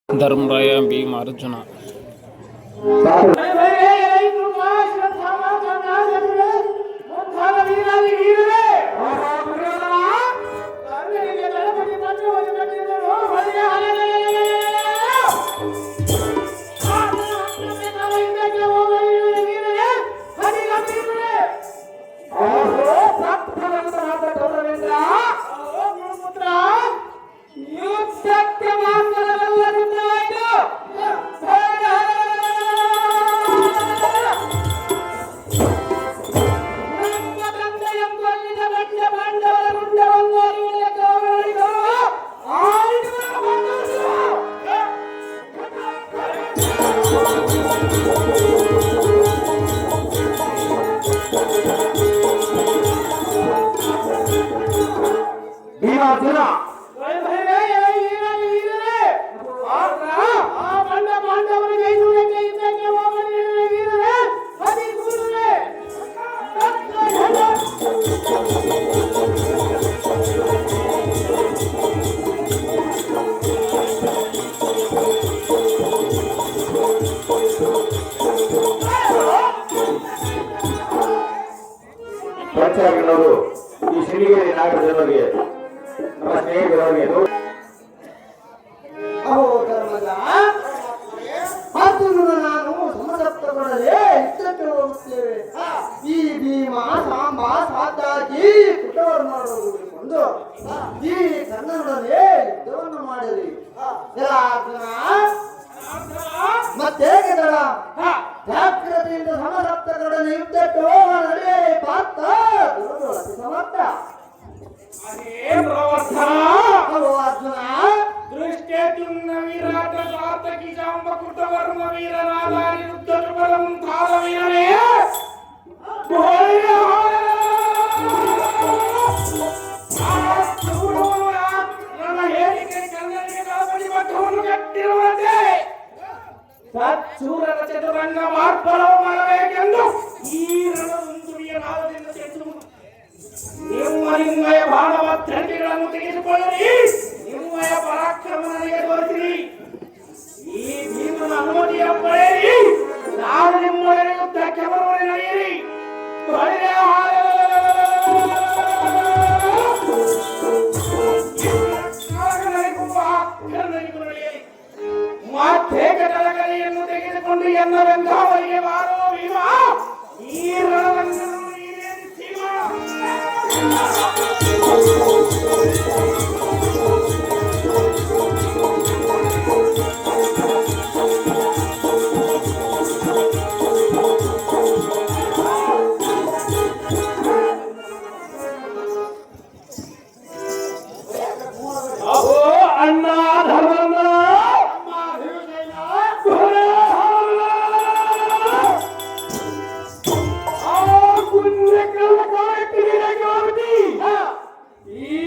ಧರ್ಮರಾಯ ಭೀಮ ಅರ್ಜುನ ಸ್ವಚ್ಛವಾಗಿರೋರು ಈ ಸಿರಿಗೆರೆ ನಾಡು ಜನರಿಗೆ ನಮ್ಮ ಸ್ನೇಹಿತರವರಿಗೆ ನಾನು ಸಮಸಪ್ತಗಳಲ್ಲಿ ಇದ್ದಕ್ಕೆ ಹೋಗುತ್ತೇವೆ. ಈ ಭೀಮ ಸಾಂಬ ಸಾತಾಗಿ ಕುಟವನ್ನು ಮಾಡುವುದು ಈ ಕನ್ನಡದಲ್ಲಿ ಯುದ್ಧವನ್ನು ಮಾಡಿರಿ. ಮತ್ತೇಗೆ ದಳ ಜಾಗ್ರತೆಯಿಂದ ಸಮಸಪ್ತಗಳನ್ನು ಯುದ್ಧಕ್ಕೆ ಹೋಗುವ ನಡೆಯ ಪಾತ್ರ ಸಮರ್ಥ ಅರ್ಜುನ ದೃಷ್ಟೇತುನ್ನ ವಿರಾಟ ಸಾತಕಿ ಜಾಂಬ ಕುಟವರ್ಮ ವೀರನಾದ ನಿರುದ್ಧ ತ್ರಿಬಲ ಮುಂತಾದ ವೀರನೇ ನನ್ನ ಹೇಳಿಕೆ ಕನ್ನಡಿಗೆ ಬಡಿಬಟ್ಟವನ್ನು ಕಟ್ಟಿರುವಂತೆ ಸಚ್ಚೂರನ ಚತುರಂಗ ಮಾರ್ಪಲವು ಮಾಡಬೇಕೆಂದು ಈ ರಣದುಂದುವಿಯ ನಾದದಿಂದ ತಿಳಿಸುವುದು. ನಿಮ್ಮಯ ಬಾಣವ ದಂಡಿಗಳನ್ನು ತೆಗೆದುಕೊಳ್ಳಿರಿ, ನಿಮ್ಮಯ ಪರಾಕ್ರಮ ನನಗೆ ತೋರಿಸಿರಿ. ಈ ಭೀಮನ ಅನುಮತಿಯ ಪಡೆಯಿರಿ, ನಾನು ನಿಮ್ಮೊಡನೆ ಯುದ್ಧಕ್ಕೆ ಬರುವರೆ ನಡೆಯಿರಿ. ಮತ್ತೆ ಕಟಲಕಲೆಯನ್ನು ತೆಗೆದುಕೊಂಡು ಎನ್ನವೆಂದವರಿಗೆ ಬಾರೋ ಭೀಮ, ಈ ರಣವನ್ನು ಅಣ್ಣ ಧರ್ಮಣ್ಣ ಈ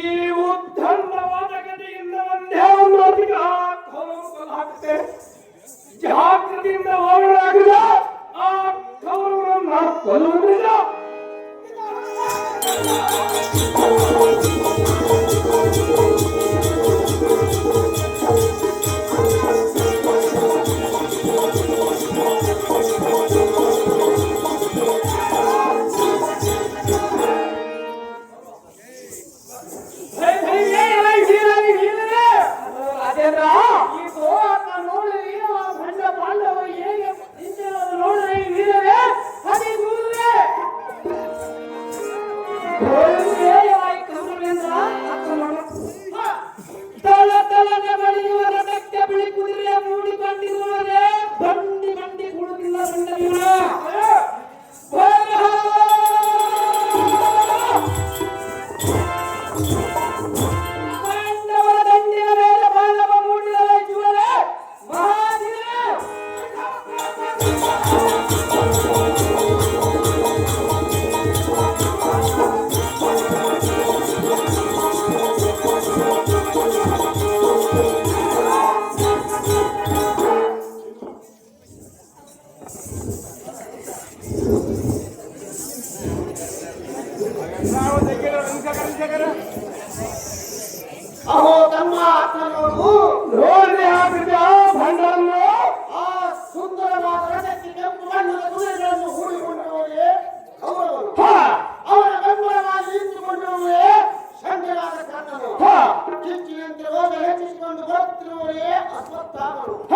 ಅಶ್ವತ್ಥಾಮನು ಹ,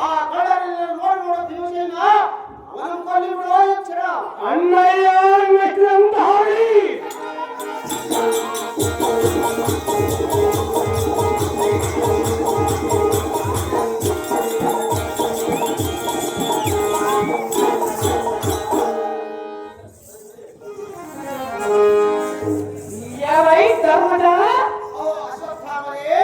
ಆ ಕಳ್ಳರನ್ನ ನೋಡುವ ದಿವಸೇನ ಅವನ ಕೊಲ್ಲಿ ಬಿಡೋ ಎಚ್ಚರ. ಅಣ್ಣಯ್ಯ ವಿಕ್ರಂಧಾರಿ ಎವೈ ಧರ್ಮದ ಓ ಅಶ್ವತ್ಥಾಮನೇ,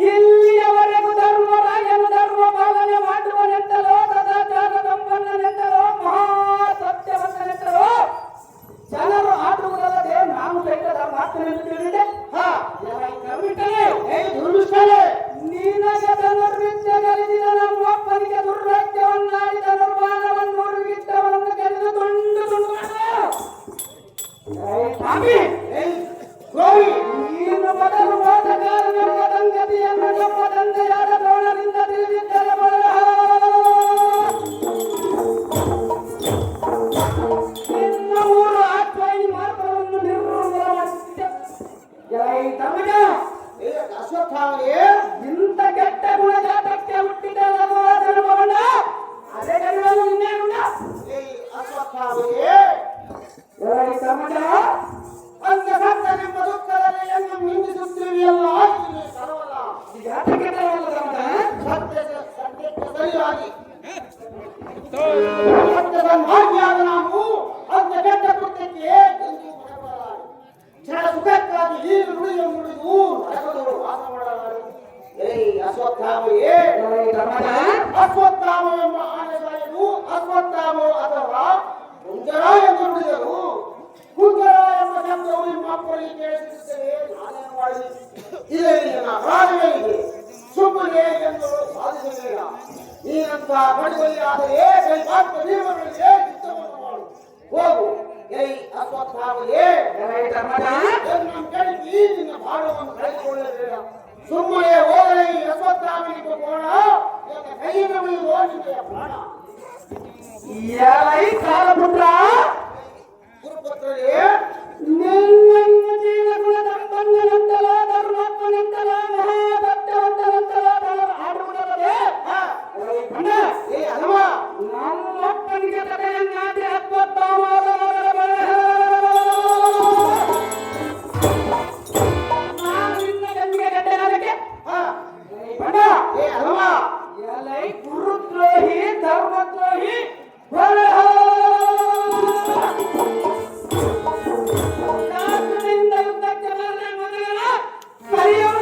ಇಲ್ಲಿಯವರೆಗೂ ಧರ್ಮರಾಯನು ಧರ್ಮ ಪಾಲನೆ ಮಾಡುವನೆಂತಲೋ ಸದಾಚಾರ ಸಂಪನ್ನನೆಂತಲೋ ಮಹಾ ಸತ್ಯವಂತನೆಂತಲೋ ಜನರು ಆಡುವುದಲ್ಲದೆ ನಾನು ಸಹಿತ ಮಾತನೆಂದು ತಿಳಿದಿದೆ. ಎವೈ ಕರ್ಮಿಕನೇ, ದುರ್ಮಿಷ್ಠನೇ, ನಿನಗೆ ಧನುರ್ವಿದ್ಯೆ ಕಲಿಸಿದ ನಮ್ಮಪ್ಪನಿಗೆ ದುರ್ವಾಕ್ಯವನ್ನಾಡಿದ ನಿರ್ವಾಣವನ್ನು ಉರುಗಿದ್ದವನನ್ನು ಗೆದ್ದು ತುಂಡು ತುಂಡು ಸ್ವಾಮಿ, ಗೋವಿ ನೀನು ಮೊದಲು ಮೋಸಗಾರನೆಂಬ ಸಂಗತಿಯನ್ನು ನಮ್ಮ ತಂದೆಯಾದ ದ್ರೋಣರಿಂದ ತಿಳಿದಿದ್ದರೆ ಇನ್ನ 3 ಆಶ್ವಾಯಿನಿ ಮಾರ್ಗವನ್ನು ನಿರ್ಮೂಲ ಮಾಡಿದ್ದೆ. ಜೈ ತಮಿಳ, ಅಶ್ವತ್ಥಾಮನೇ, ಇಂಥ ಕೆಟ್ಟ ಗುಣ ಜಾತಕ್ಕೆ ಹುಟ್ಟಿದ ಅದನ್ನು ಮಗನ ಅದೇ ಕನ್ನಡವು ಇನ್ನೇನುಂಡ. ಅಶ್ವತ್ಥಾಮನೇ, ಜೈ ತಮಿಳ, ಅಂಗ ಸತ್ತನೆಂಬ ದುಃಖದಲ್ಲಿ ಎಂದು ನಿಂದಿಸುತ್ತೀವಿಯಲ್ಲ, ಇಲ್ಲಿ ಸರ್ವಲ್ಲ. ಜಾತಕ್ಕೆ ತರವಲ್ಲ ತಮಿಳ. ಸತ್ಯಕ್ಕೆ ಸರಿಯಾಗಿ ಸತ್ಯದ ಭಾಗ್ಯಾದ ನಾವು ಅಂಗ ಕೆಟ್ಟ ಕೃತ್ಯಕ್ಕೆ ಎಂದು ಮನಬರಲಾರೆ. ಜನ ಸುಖಕ್ಕಾಗಿ ನೀರು ನುಡಿಯ ನುಡಿದು ನರಕದವರು ವಾಸ ಮಾಡಲಾರೆ. ಅಶ್ವತ್ಥಾಮನೇ, ಜೈ ತಮಿಳ, ಅಶ್ವತ್ಥಾಮವೆಂಬ ಆನೆಗಾಯನು ಅಶ್ವತ್ಥಾಮ ಅಥವಾ ಕುಂಜರ ಎಂದು ನುಡಿದರು. ಕುಂಜರ ಎಂಬ ಶಬ್ದವು ನಿಮ್ಮ ಅಪ್ಪನಿಗೆ ಕೇಳಿಸುತ್ತದೆ. ನಾನೇನು ಮಾಡಲಿ? ಇದೇ ನನ್ನ ಪ್ರಾಣವೇ ಇದೆ. ಸುಮ್ಮನೆ ಎಂದು ಸಾಧಿಸಬೇಡ. ನೀನಂತ ಬಡವಳಿಯಾದರೆ ಕೈಪಾತ್ರ ನಿಯಮಗಳಿಗೆ ಯುದ್ಧವನ್ನು ಮಾಡು. ಹೋಗು. ಅಶ್ವತ್ಥಾಮನೇ, ಜೈ ತಮಿಳ, ನಮ್ಮ ಕಡೆಗೆ ನಿನ್ನ ಭಾರವನ್ನು ಕಳೆದುಕೊಳ್ಳಬೇಡ. ಸುಮ್ಮನೆ ಹೋಗಲೇ ಈ ಅಶ್ವತ್ಥಾಮನಿಗೆ ಕೋಣ ನನ್ನ ಕೈಯಿಂದ ಮುಗಿದು ನಿನ್ನೆಯ ಪ್ರಾಣ. ಎವೈ ಕಾಲಪುತ್ರ, ಗುರುಪುತ್ರರೇ, ನಿನ್ನ ಜೀವಗುಣ ಸಂಪನ್ನನೆಂತಲೋ ಧರ್ಮಾತ್ಮನೆಂತಲೋ ಮಹಾ ಸತ್ಯವಂತನೆಂತಲೋ ಜನರು ಆಡುವುದಲ್ಲದೆ ಎವೈ ಗಂಡ, ಹನುಮ, ನಮ್ಮಪ್ಪನಿಗೆ ತಲೆಯನ್ನಾಗಿ 19 ನಾನು ನಿನ್ನ ಗಂಗೆ ಗಡ್ಡೆನಾದಕ್ಕೆ ಗಂಡ, ಹನುಮ, ಎಲೈ ಗುರುದ್ರೋಹಿ ಧರ್ಮದ್ರೋಹಿ ನಾಲ್ಕರಿಂದ ಯುದ್ಧಕ್ಕೆ ಬರಲಿ ಮಗನ ಕರೆಯುವ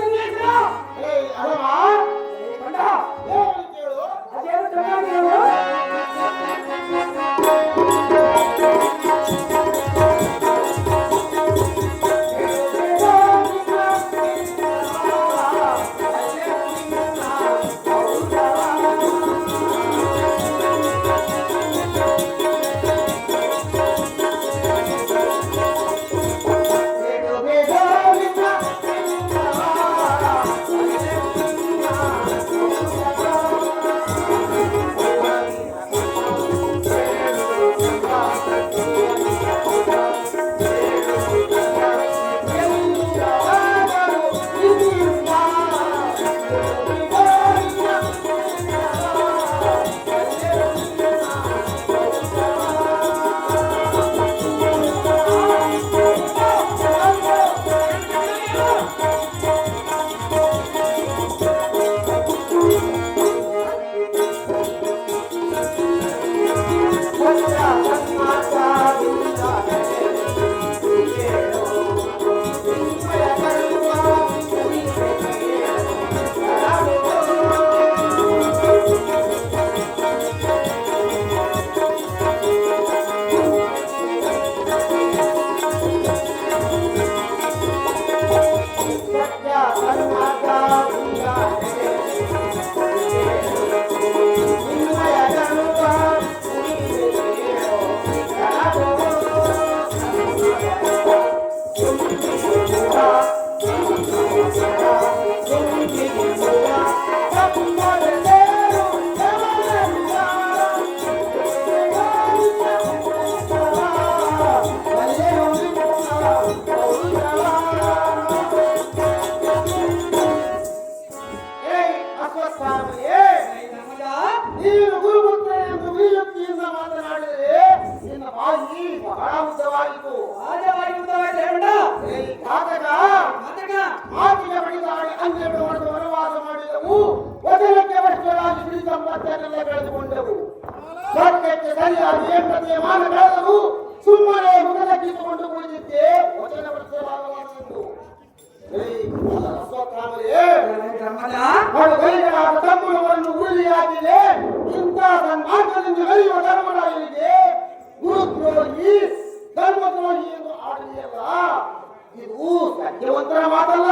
ಅಶ್ವತ್ಥಾಮನೇ, ನೀನು ಗುರುಪುತ್ರ ಎಂದು ವಿಯುಕ್ತಿಯಿಂದ ಮಾತನಾಡಿದರೆ ನಿನ್ನ ಬಾಯಿ ಬಹಳ ಉದ್ದವಾಯಿತು. ಮಾತಿಗೆ ಬಡಿದಾಡಿ 12 ವರ್ಷ ವನವಾಸ ಮಾಡಿದೆವು. ವಚನಕ್ಕೆ ವಶರಾಗಿ ಶ್ರೀ ಸಂಪತ್ತನ್ನೆಲ್ಲ ಬೆಳೆದುಕೊಂಡೆವು. ಸ್ವರ್ಗಕ್ಕೆ ಸರಿಯಾಗಿ ಏಕತೆಯ ಮಾನ ಬೆಳೆದರು. ಸುಮ್ಮನೆ ಮುಖದಕ್ಕಿಟ್ಟುಕೊಂಡು ಕುಳಿತಿದ್ದೆ ವಚನ ವರ್ಷವಾಗಲಾರದೆಂದು. ತಮ್ಮನವನ್ನು ಉರುಳಿಯಾಗಿದೆ. ಇಂಥ ಸನ್ಮಾರ್ಗದಿಂದ ಬೆಳೆಯುವ ಧರ್ಮರಾಯನಿಗೆ ಗುರುದ್ರೋಹಿ ಧರ್ಮದ್ರೋಹಿ ಎಂದು ಆಡಲಿಲ್ಲ. ಇದು ಸತ್ಯವಂತರ ಮಾತಲ್ಲ.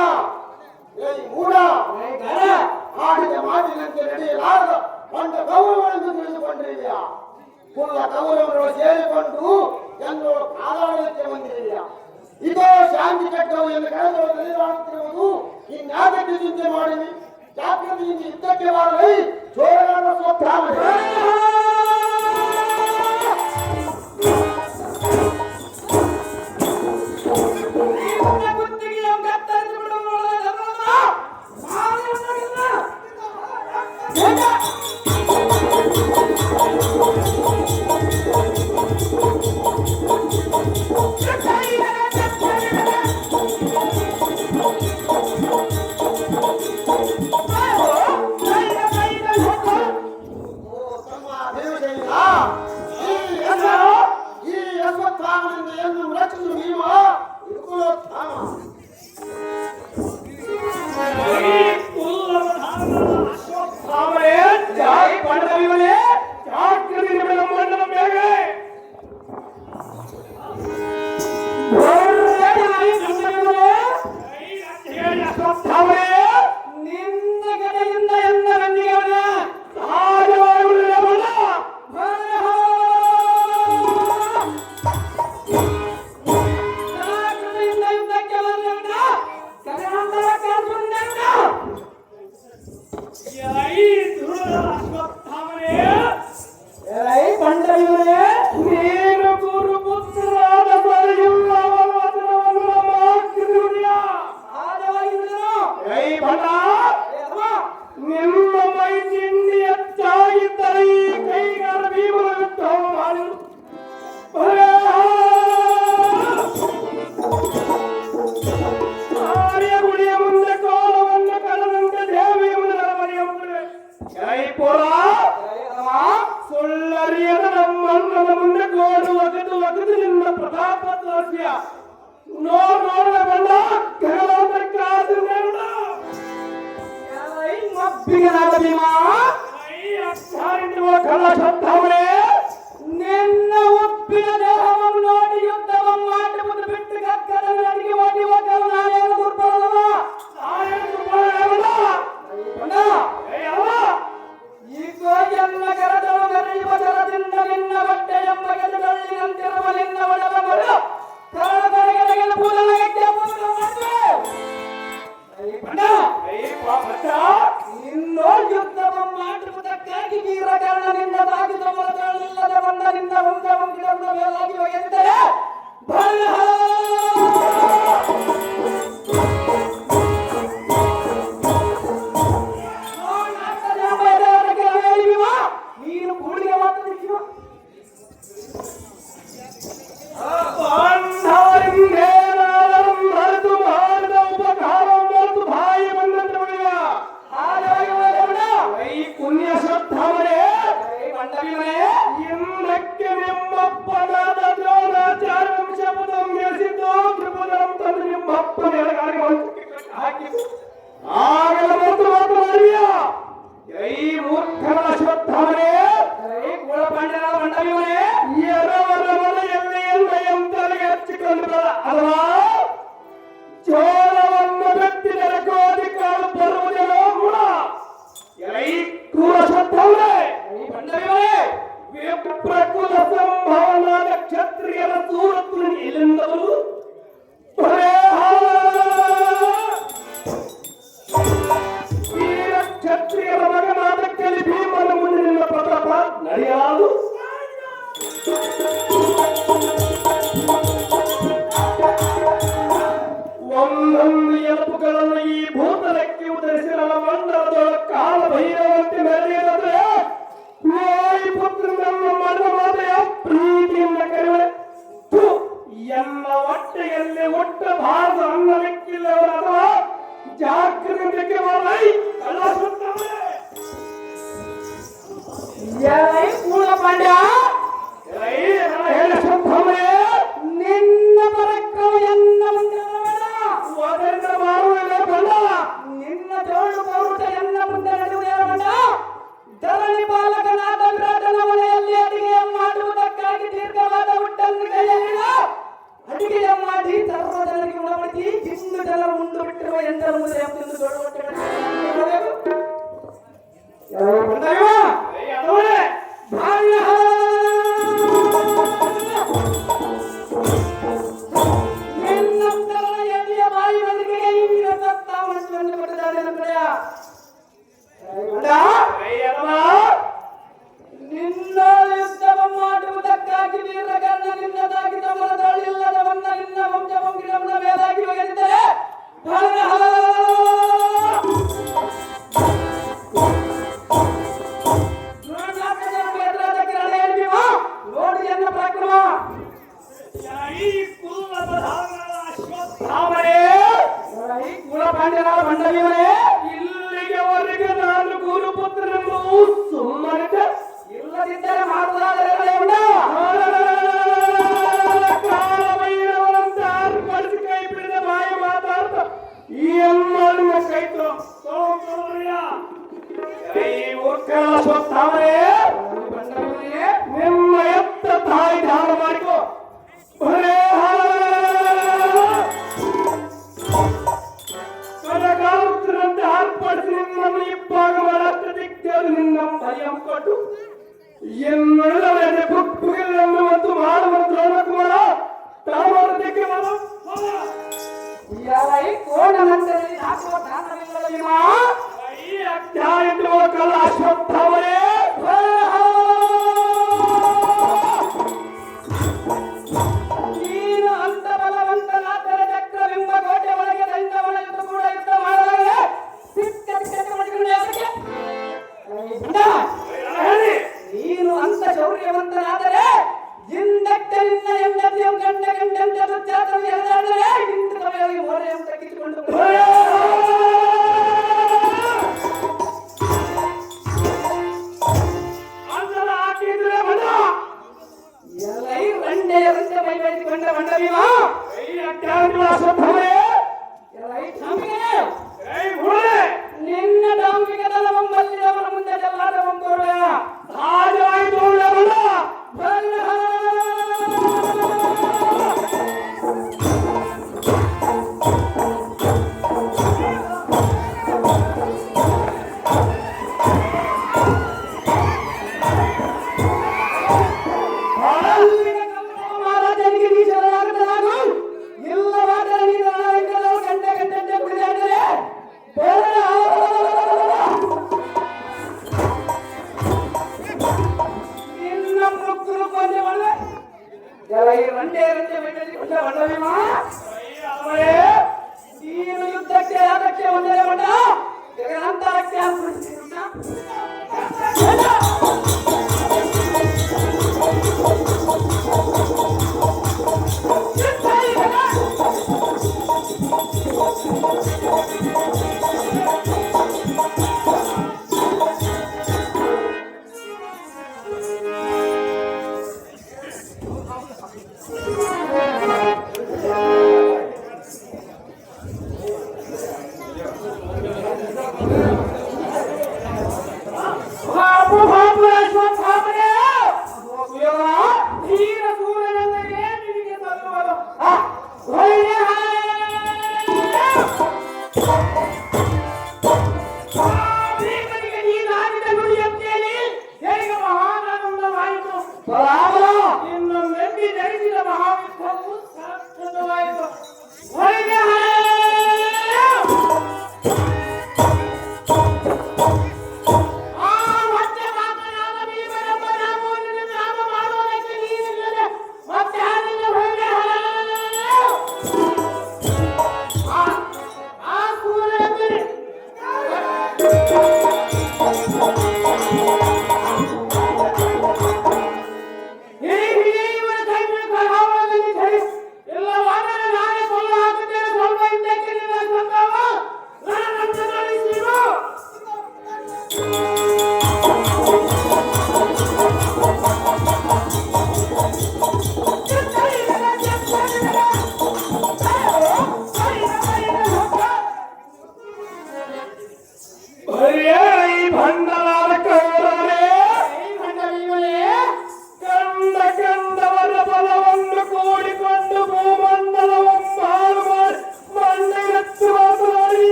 ಮೂಢ ಆಡಿದ ಮಾತಿನಂತೆ ನಡೆಯಲಾರದ ಬಂದ ಗೌರವಗಳನ್ನು ತಿಳಿದುಕೊಂಡಿರಲಿಲ್ಲ. ಕುಲ್ಲ ಗೌರವಗಳು ಸೇರಿಕೊಂಡು ಜನರು ಕಾದಾಡಲಿಕ್ಕೆ ಬಂದಿರಲಿಲ್ಲ. ಇದೋ ಶಾಂತಿ ಕೆಟ್ಟವು ಎಂದು ಕಳೆದವರು ನಡೆದಾಡುತ್ತಿರುವುದು ಇನ್ಯಾವುದಕ್ಕೆ ಚಿಂತೆ ಮಾಡಿವಿ. ಜಾಗೃತಿಯಿಂದ ಯುದ್ಧಕ್ಕೆ ಬಾರಲಿ. ಚೋರಗಾರ ಸ್ವತ್ಥಾಮನೇ, ಈ ಅಶ್ವತ್ಥಾಮನಿಂದ ಎಂದು ರಚಿಸಿದ ಭೀಮ ಇರುಕುಲೋತ್ಥಾಮ. ನಿನ್ನ ಕಡೆಯಿಂದ ಎಲ್ಲ ಮಂದಿಗಳ ನೀನು ಗುರುಪುತ್ರಾದ ನಿಮ್ಮ ಮೈ ತಿಂಡಿ ಹೆಚ್ಚಾಗಿದ್ದರೆ ಈ ಕೈಗಾರ ಭೀಮನ ಯುದ್ಧವು ಮಾಡಿರು. ಆರ್ಯಗುಡಿಯ ಮುಂದೆ ಕೋಲವನ್ನು ಕಳೆದಂತೆ ದೇವಿಯ ಮುಂದೆ ನರಮನೆಯ ಮುಂದೆ ಜೈಪುರ ಸುಳ್ಳರಿಯದ ನಮ್ಮಣ್ಣನ ಮುಂದೆ ಗೋಡು ಒಗೆದು ನಿನ್ನ ಪ್ರತಾಪ ತೋರಿಸಿಯ ನೋಡ ಬಂದ ಕರಲೋಕಕ್ಕಾದ ನೋಡ ಮಬ್ಬಿಗನಾದ ಭೀಮ ಕಳ್ಳ ಶಬ್ದವನೇ ನಿನ್ನ ಒಪ್ಪಿನ ದೇಹವನ್ನು ನೋಡಿ ಯುದ್ಧವನ್ನು ಮಾಡುವುದು ಬಿಟ್ಟು ಕಕ್ಕರನ್ನು ಅಡಿಗೆ ಮಾಡಿ ಹೋಗಲು ನಾನೇನು ದುರ್ಬಲವ ಈಗ ಎಲ್ಲ ಕರದವ ಮೆರೆಯುವ ಜಲದಿಂದ ನಿನ್ನ ಬಟ್ಟೆ ಎಂಬ ಗೆಲುಗಳ್ಳಿನಂತಿರುವ ನಿನ್ನ ಒಡಲಗಳು ಕರಡದೊಳಗೆ ಪೂಲನಗಕ್ಕೆ ಇನ್ನೋ ಯುದ್ಧವನ್ನು ಮಾಡುವುದಕ್ಕಾಗಿ ವೀರಕರ್ಣನಿಂದ ತಾಗಿದ ಮೊದಲಿಲ್ಲದೆ ಬಂದ ನಿನ್ನ ಮುಂದೆ ಮುಂದಿನ ಮೇಲಾಗಿ ಒಗೆದಿದ್ದರೆ ನೀನು ಕೂಡಿಗೆ ಮಾತಾಡಿಸಿವ ಮರೆತು ಮಾಡಿದ ಉಪಕಾರ ಮರೆತು ಬಾಯಿ ಬಂದಂತೆ ಬಿಡುವ ಈ ಪುಣ್ಯ ಶ್ರದ್ಧಾಮನೆ ಇಂದ್ರಕ್ಕೆ ನಿಮ್ಮಪ್ಪನಾದ ದ್ರೋಣಾಚಾರ್ಯ ಶಬ್ದಂ ಗೆಸಿದ್ದು ತ್ರಿಪುರಂ ತಂದು ನಿಮ್ಮಪ್ಪನ ಎಡಗಾಲಿಗೆ ಹಾಕಿದ್ದು ಆಗಲ ಮತ್ತು ಮಾಡಿಯ ಈ ಮೂರ್ಖನ ಶ್ರದ್ಧಾಮನೆ ಕುಳಪಂಡನ ಬಂಡವಿವನೇ ಎರವರ ಮನೆಯಲ್ಲಿ ಎಂತರಿಗೆ ಹಚ್ಚಿಕೊಂಡು ಅಲ್ವಾ ಚೋರವನ್ನು ಬೆಟ್ಟಿದರೆ ಕೋದಿಕಾಳು ಬರುವುದೇನೋ ಗುಣ ಈ ಕ್ರೂರ ಶಬ್ದವೇ ವಿಪ್ರಕುಲ ಸಂಭವನಾದ ಕ್ಷತ್ರಿಯರ ಸೂರತ್ತು ಇಲ್ಲಿಂದಲೂ ವೀರ ಕ್ಷತ್ರಿಯರ ಮಗನಾದ ಕಲಿ ಭೀಮನ ಮುಂದಿನ ಪ್ರತಾಪ ನಡೆಯಲಾದು ಒಂದೊಂದು ಎಲುಬುಗಳನ್ನು ಈ ಭೂತಲಕ್ಕೆ ಉದರಿಸಿ ನನ್ನ ಮಂಡಲದೊಳ ಕಾಲ ಭೈರವಂತೆ ಎಲೈ ಕೂಳ ಪಾಂಡ್ಯ ನಿನ್ನ ಪರಾಕ್ರಮ ಎನ್ನ ಮುಂದೆ ಬರಬೇಡ. ನಿನ್ನ ಜೋಳು ಪೌರುಷ ಎನ್ನ ಮುಂದೆ ನಡೆಯುವುದೇರಬೇಡ. ಧರಣಿ ಬಾಲಕನಾದ ವಿರಾಟನ ಮನೆಯಲ್ಲಿ ಅಡಿಗೆ ಮಾಡುವುದಕ್ಕಾಗಿ ದೀರ್ಘವಾದ ಹುಟ್ಟನ್ನು ಕೈಯಲ್ಲಿಡ. ಅಡಿಗೆಯ ಮಾಡಿ ಸರ್ವ ಜನರಿಗೆ ಉಣಬಡಿಸಿ ಇನ್ನು ಜನರು ಉಂಡು ಬಿಟ್ಟಿರುವ ಎಂದರ ಮುಂದೆ ಎಂದು ದೊಡ್ಡ ಹೊಟ್ಟೆ ಬಾಯಿ ಬಂದಿಗೆ ನಿನ್ನ ಯುದ್ಧವ ಮಾಡುವುದಕ್ಕಾಗಿ ವೀರಗಣ್ಣ ನಿನ್ನದಾಗಿ ತಮ್ಮರದಳಿಲ್ಲದವನ್ನ ನಿನ್ನ ವಂಶವಂಗಿರವನ್ನ ಮೇಲಾಗಿ ಒಗೆದಿದ್ದರೆ ನೋಡಿ ಎನ್ನ ಪರಾಕ್ರಮ. ಕುಲಪಾಂಡ್ಯನ ಬಂಡವಿಯವರೇ, ಇಲ್ಲಿಗೆವರೆಗೆ ನಾನು ಗುರುಪುತ್ರನನ್ನು ಸುಮ್ಮನೆ ಇಲ್ಲದಿದ್ದರೆ ಮಾಡುವುದಾದರೆ ಕಾಲಭೈರವರಂತೆ ಆರ್ಪಡಿಸಿ ಕೈ ಬಿಡದ ಬಾಯಿ ಮಾತಾಡ್ತ ಈ ಅಮ್ಮನ ಕೈತು ನಿಮ್ಮ ಎತ್ತ ತಾಯಿ ಧಾರ ಮಾಡಿಕೋ. ಕನಕಾಲುತ್ತರಂತೆ ಆರ್ಪಡಿಸಿ ನಿನ್ನನ್ನು ಇಬ್ಬಾಗ ಮಾಡಕ್ಕೆ ದಿಕ್ಕೇಳು ನಿನ್ನ ಭಯಂ ಕೊಟ್ಟು ಎನ್ನುಳ್ಳವರೇ ಬುಕ್ಕುಗಳನ್ನು ಮತ್ತು ಮಾಡುವ ದ್ರೋಣಕುಮಾರ ತಾಮರದಿಕ್ಕೆ ಕೋಣನಂತರಲ್ಲಿ ಹಾಕುವ ದಾನವಿಲ್ಲವೇ ಈ ಅಧ್ಯಾಯ ಕಲ್ಲ ಅಶ್ವತ್ಥಾಮರೇ ನೀನು ಅಂತ ಬಲವಂತನಾದರೆ ಚಕ್ರವೆಂಬ ಕೋಟೆ ಒಳಗೆ ದಂಡವನ ಯುದ್ಧ ಕೂಡ ಯುದ್ಧ ಮಾಡಲಾಗಿದೆ. ನೀನು ಅಂತ ಶೌರ್ಯವಂತನಾದರೆ ಹಿಂದಕ್ಕೆ ನಿನ್ನ ಹೆಂಡತಿಯ ಗಂಡ ಗಂಡಂತೆ ದುರ್ಜಾತನ ಎಳೆದಾದರೆ ಹಿಂದೆ ತಲೆಯಲ್ಲಿ ಮೋರೆಯನ್ನು ತಗ್ಗಿಸಿಕೊಂಡು ಅಂದಲ ಹಾಕಿದ್ರೆ ಬಣ್ಣ ಎಲೈ ರಂಡೆಯರಂತೆ ಮೈ ಬೆಳೆಸಿಕೊಂಡ ಬಂಡವೀವ ನಿನ್ನ ಡಾಂಬಿಗೆ ದಳವಂಬಲ್ಲಿದವರ ಮುಂದೆ ಜಲ್ಲಾದವಂಬರುವೆ ಹಾಜಾಯಿತು ಮಹಾರಾಜನಿಗೆ ನೀ ಶರಣಾಗತನಾಗು. ಇಲ್ಲವಾದರೆ ನೀನು ಗಂಟೆ ಗಂಟೆ ಕುಡಿದಾಡಿದರೆ ನಿನ್ನ ಮುಕ್ಕಲು ಕೊಂದೆ ಒಳ್ಳೆ ಎಲೈ ರಂಡೆ ರಂಡೆ ಬೆಳೆಸಿಕೊಂಡ ಬಂಡವೀಮ ನೀನು ಯುದ್ಧಕ್ಕೆ ಯಾದಕ್ಕೆ ಒಂದೇ ಬಂಡ ಜಗನಾಂತರಕ್ಕೆ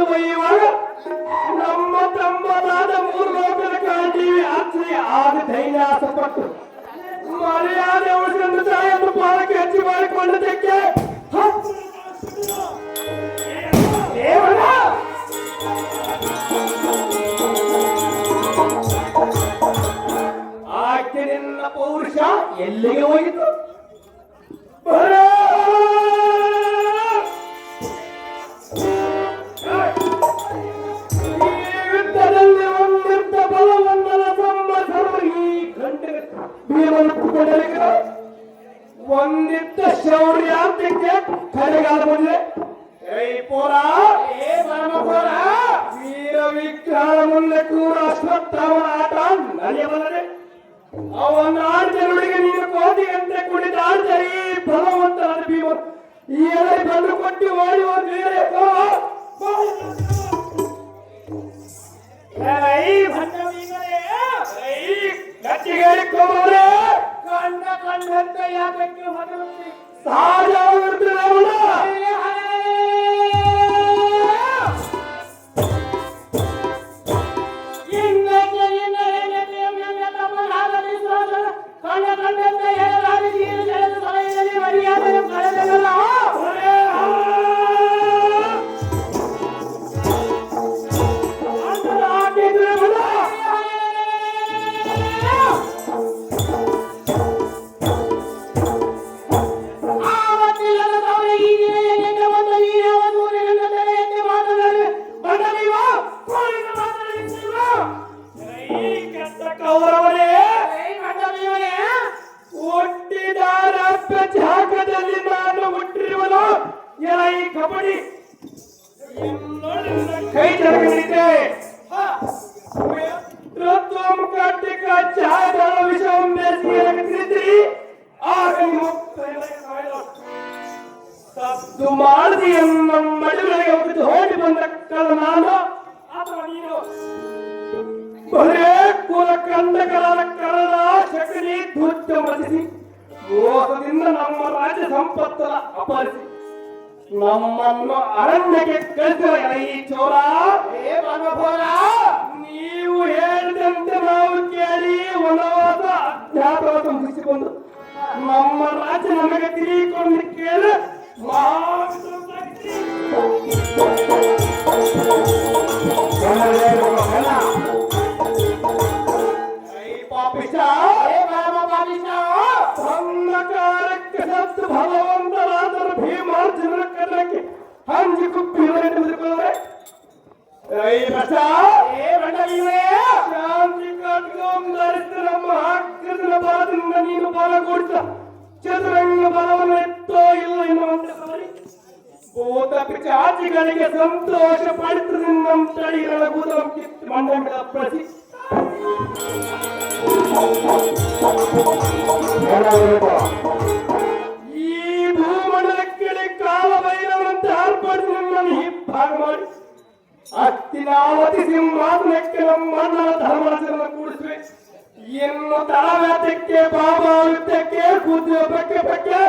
ಎಂದು ಒಯ್ಯುವಾಗ ನಮ್ಮ ತಮ್ಮನಾದ ಮೂರು ಲೋಕದ ಕಾಂತೀವಿ ಆಶ್ಚರ್ಯ ಆದ ಧೈರ್ಯಾಸಪಟ್ಟು ಮರ್ಯಾದೆ ಉಳಿಸಿಕೊಂಡು ತಾಯಿಯನ್ನು ಪಾಲಕ್ಕೆ ಹಚ್ಚಿ ಮಾಡಿಕೊಂಡದಕ್ಕೆ ದೇವರ ಆಕೆ ನಿನ್ನ ಪೌರುಷ ಎಲ್ಲಿಗೆ ಹೋಗಿತ್ತು? ಯುದ್ಧದಲ್ಲಿ ಒಂದಿದ್ದ ಬಲವನ್ನಲ ಒಂದಿದ್ದ ಶೌರ್ಯಾಂತಕ್ಕೆ ಕರೆಗಾಲ ಬಂದಿದೆ. ವೀರ ವಿಗ್ರಹ ಮುಂದೆ ಕೂಡ ಅಶ್ವತ್ಥಾಮನ ಆಟ ನಡೆಯಬಲ್ಲದೆ ಅವನ ಆಡ್ತರುಳಿಗೆ ನೀನು ಕೋಟಿಗಂತೆ ಕುಡಿದ ಆಡ್ತ ಈ ಬಲವಂತನಾದ ಭೀಮ ಈ ಎಲೆ ಬಂದು ಕೊಟ್ಟು ಓಡಿ ಹೋದ ಬೇರೆ ಗಟ್ಟಿಗೇಳಿಕೊಂಬರೇ ಕಂಡ ಕಂಡಂತೆ ಯಾಕೆ ಹೊರಡುತ್ತಿ ಸಹಜ ಜಾಗದಲ್ಲಿ ನಾನು ಹುಟ್ಟಿರುವನು ಈ ಕಬಡ್ಡಿ ಕೈ ಜರಗಲಿದೆ ಕಾರ್ತಿಕ ಚಾಯದಾಳ ವಿಷಯವನ್ನು ಬೇಸಿಗೆ ಆಗ ಸದ್ದು ಮಾಡದಿ ನಮ್ಮ ಮಡಿಗಳಿಗೆ ಹೋಗಿದ್ದು ಹೋಗಿ ಬಂದ ಕಾಲ ನಾನು ಅಥವಾ ನೀನು ಬರೇ ಕುಲ ಕಂದಕರಾದ ಕರಣ ಶಕರಿ ದುಡ್ಡ ಮತಿಸಿ ಮೋಸದಿಂದ ನಮ್ಮ ರಾಜ್ಯ ಸಂಪತ್ತನ್ನು ಅಪಹರಿಸಿ ನಮ್ಮನ್ನು ಅರಣ್ಯಕ್ಕೆ ಕಳಿಸಿದ ಈ ಚೋರ ನೀವು ಹೇಳಿದಂತೆ ನಾವು ಕೇಳಿ ವನವಾಸ ಅಜ್ಞಾತವಾಸ ಮುಗಿಸಿಕೊಂಡು ನಮ್ಮ ರಾಜ್ಯ ನಮಗೆ ತಿರುಗಿಕೊಂಡು ಕೇಳಿ ಸನ್ನಕಾರಕ್ಕೆ ಸತ್ತು ಭಗವಂತರಾದರೂ ಭೀಮಾರ್ಜುನರ ಕನ್ನಕ್ಕೆ ಹಂಜಿ ಕುಪ್ಪಿ ಹೊರಟುಕೊಂಡ್ರೆ ಶಾಂತಿ ಕಟ್ಕೊಂಡರಿಸಿದ ನಮ್ಮ ಹಕ್ಕದ ಬಲದಿಂದ ನೀನು ಬಲಗೊಳಿಸ ಚದುರಂಗ ಬಲವನ್ನು ಎತ್ತೋ ಇಲ್ಲ ಎನ್ನುವಂತೆ ಸರಿ ಭೂತ ಪಿಚಾಚಿಗಳಿಗೆ ಸಂತೋಷ ಪಡಿತು ನಮ್ಮ ತಳಿಗಳ ಭೂತ ಮಂಡಗಳ ಪ್ರತಿ ಈ ಭೂಮಂಡಲಕ್ಕೆ ಕಾಲ ಭೈರವಂತೆ ಆರ್ಪಡಿಸಿ ನಮ್ಮನ್ನು ಹಿಪ್ಪಾಗ ಮಾಡಿ ಹತ್ತಿನಾವತಿ ಸಿಂಹಾಸನಕ್ಕೆ ನಮ್ಮ ಅಣ್ಣನ ಧರ್ಮರಾಜರನ್ನು ಕೂಡಿಸುವೆ ಇನ್ನು ತಳವ್ಯಾತಕ್ಕೆ ಬಾಬಾ ವೃತ್ತಕ್ಕೆ ಕೂತಿಯ ಬಗ್ಗೆ ಬಗ್ಗೆ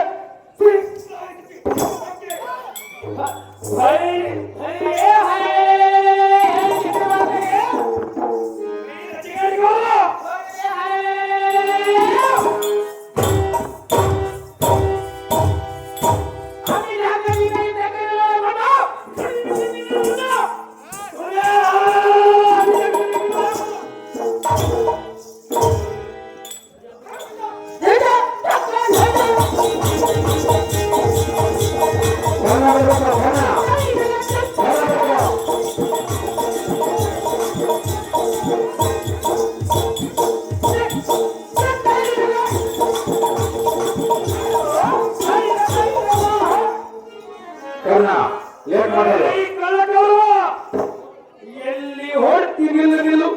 ಎಲ್ಲಿ ಹೊಡ್ತಿ ನಿಲ್ಲು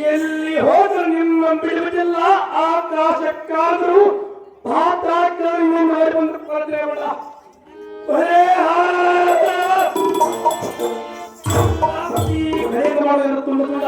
ಎಲ್ಲಿ ಹೋದ್ರು ನಿಮ್ಮ ಬಿಡುವುದಿಲ್ಲ ಆಕಾಶಕ್ಕಾದರೂ ಪಾತಾಳಕ್ಕೆ ನೋಡಿ ಬಂದು ಕೊಡ್ತೇವಲ್ಲ ಮಾಡೋದು ತುಂಬ ತುಂಬ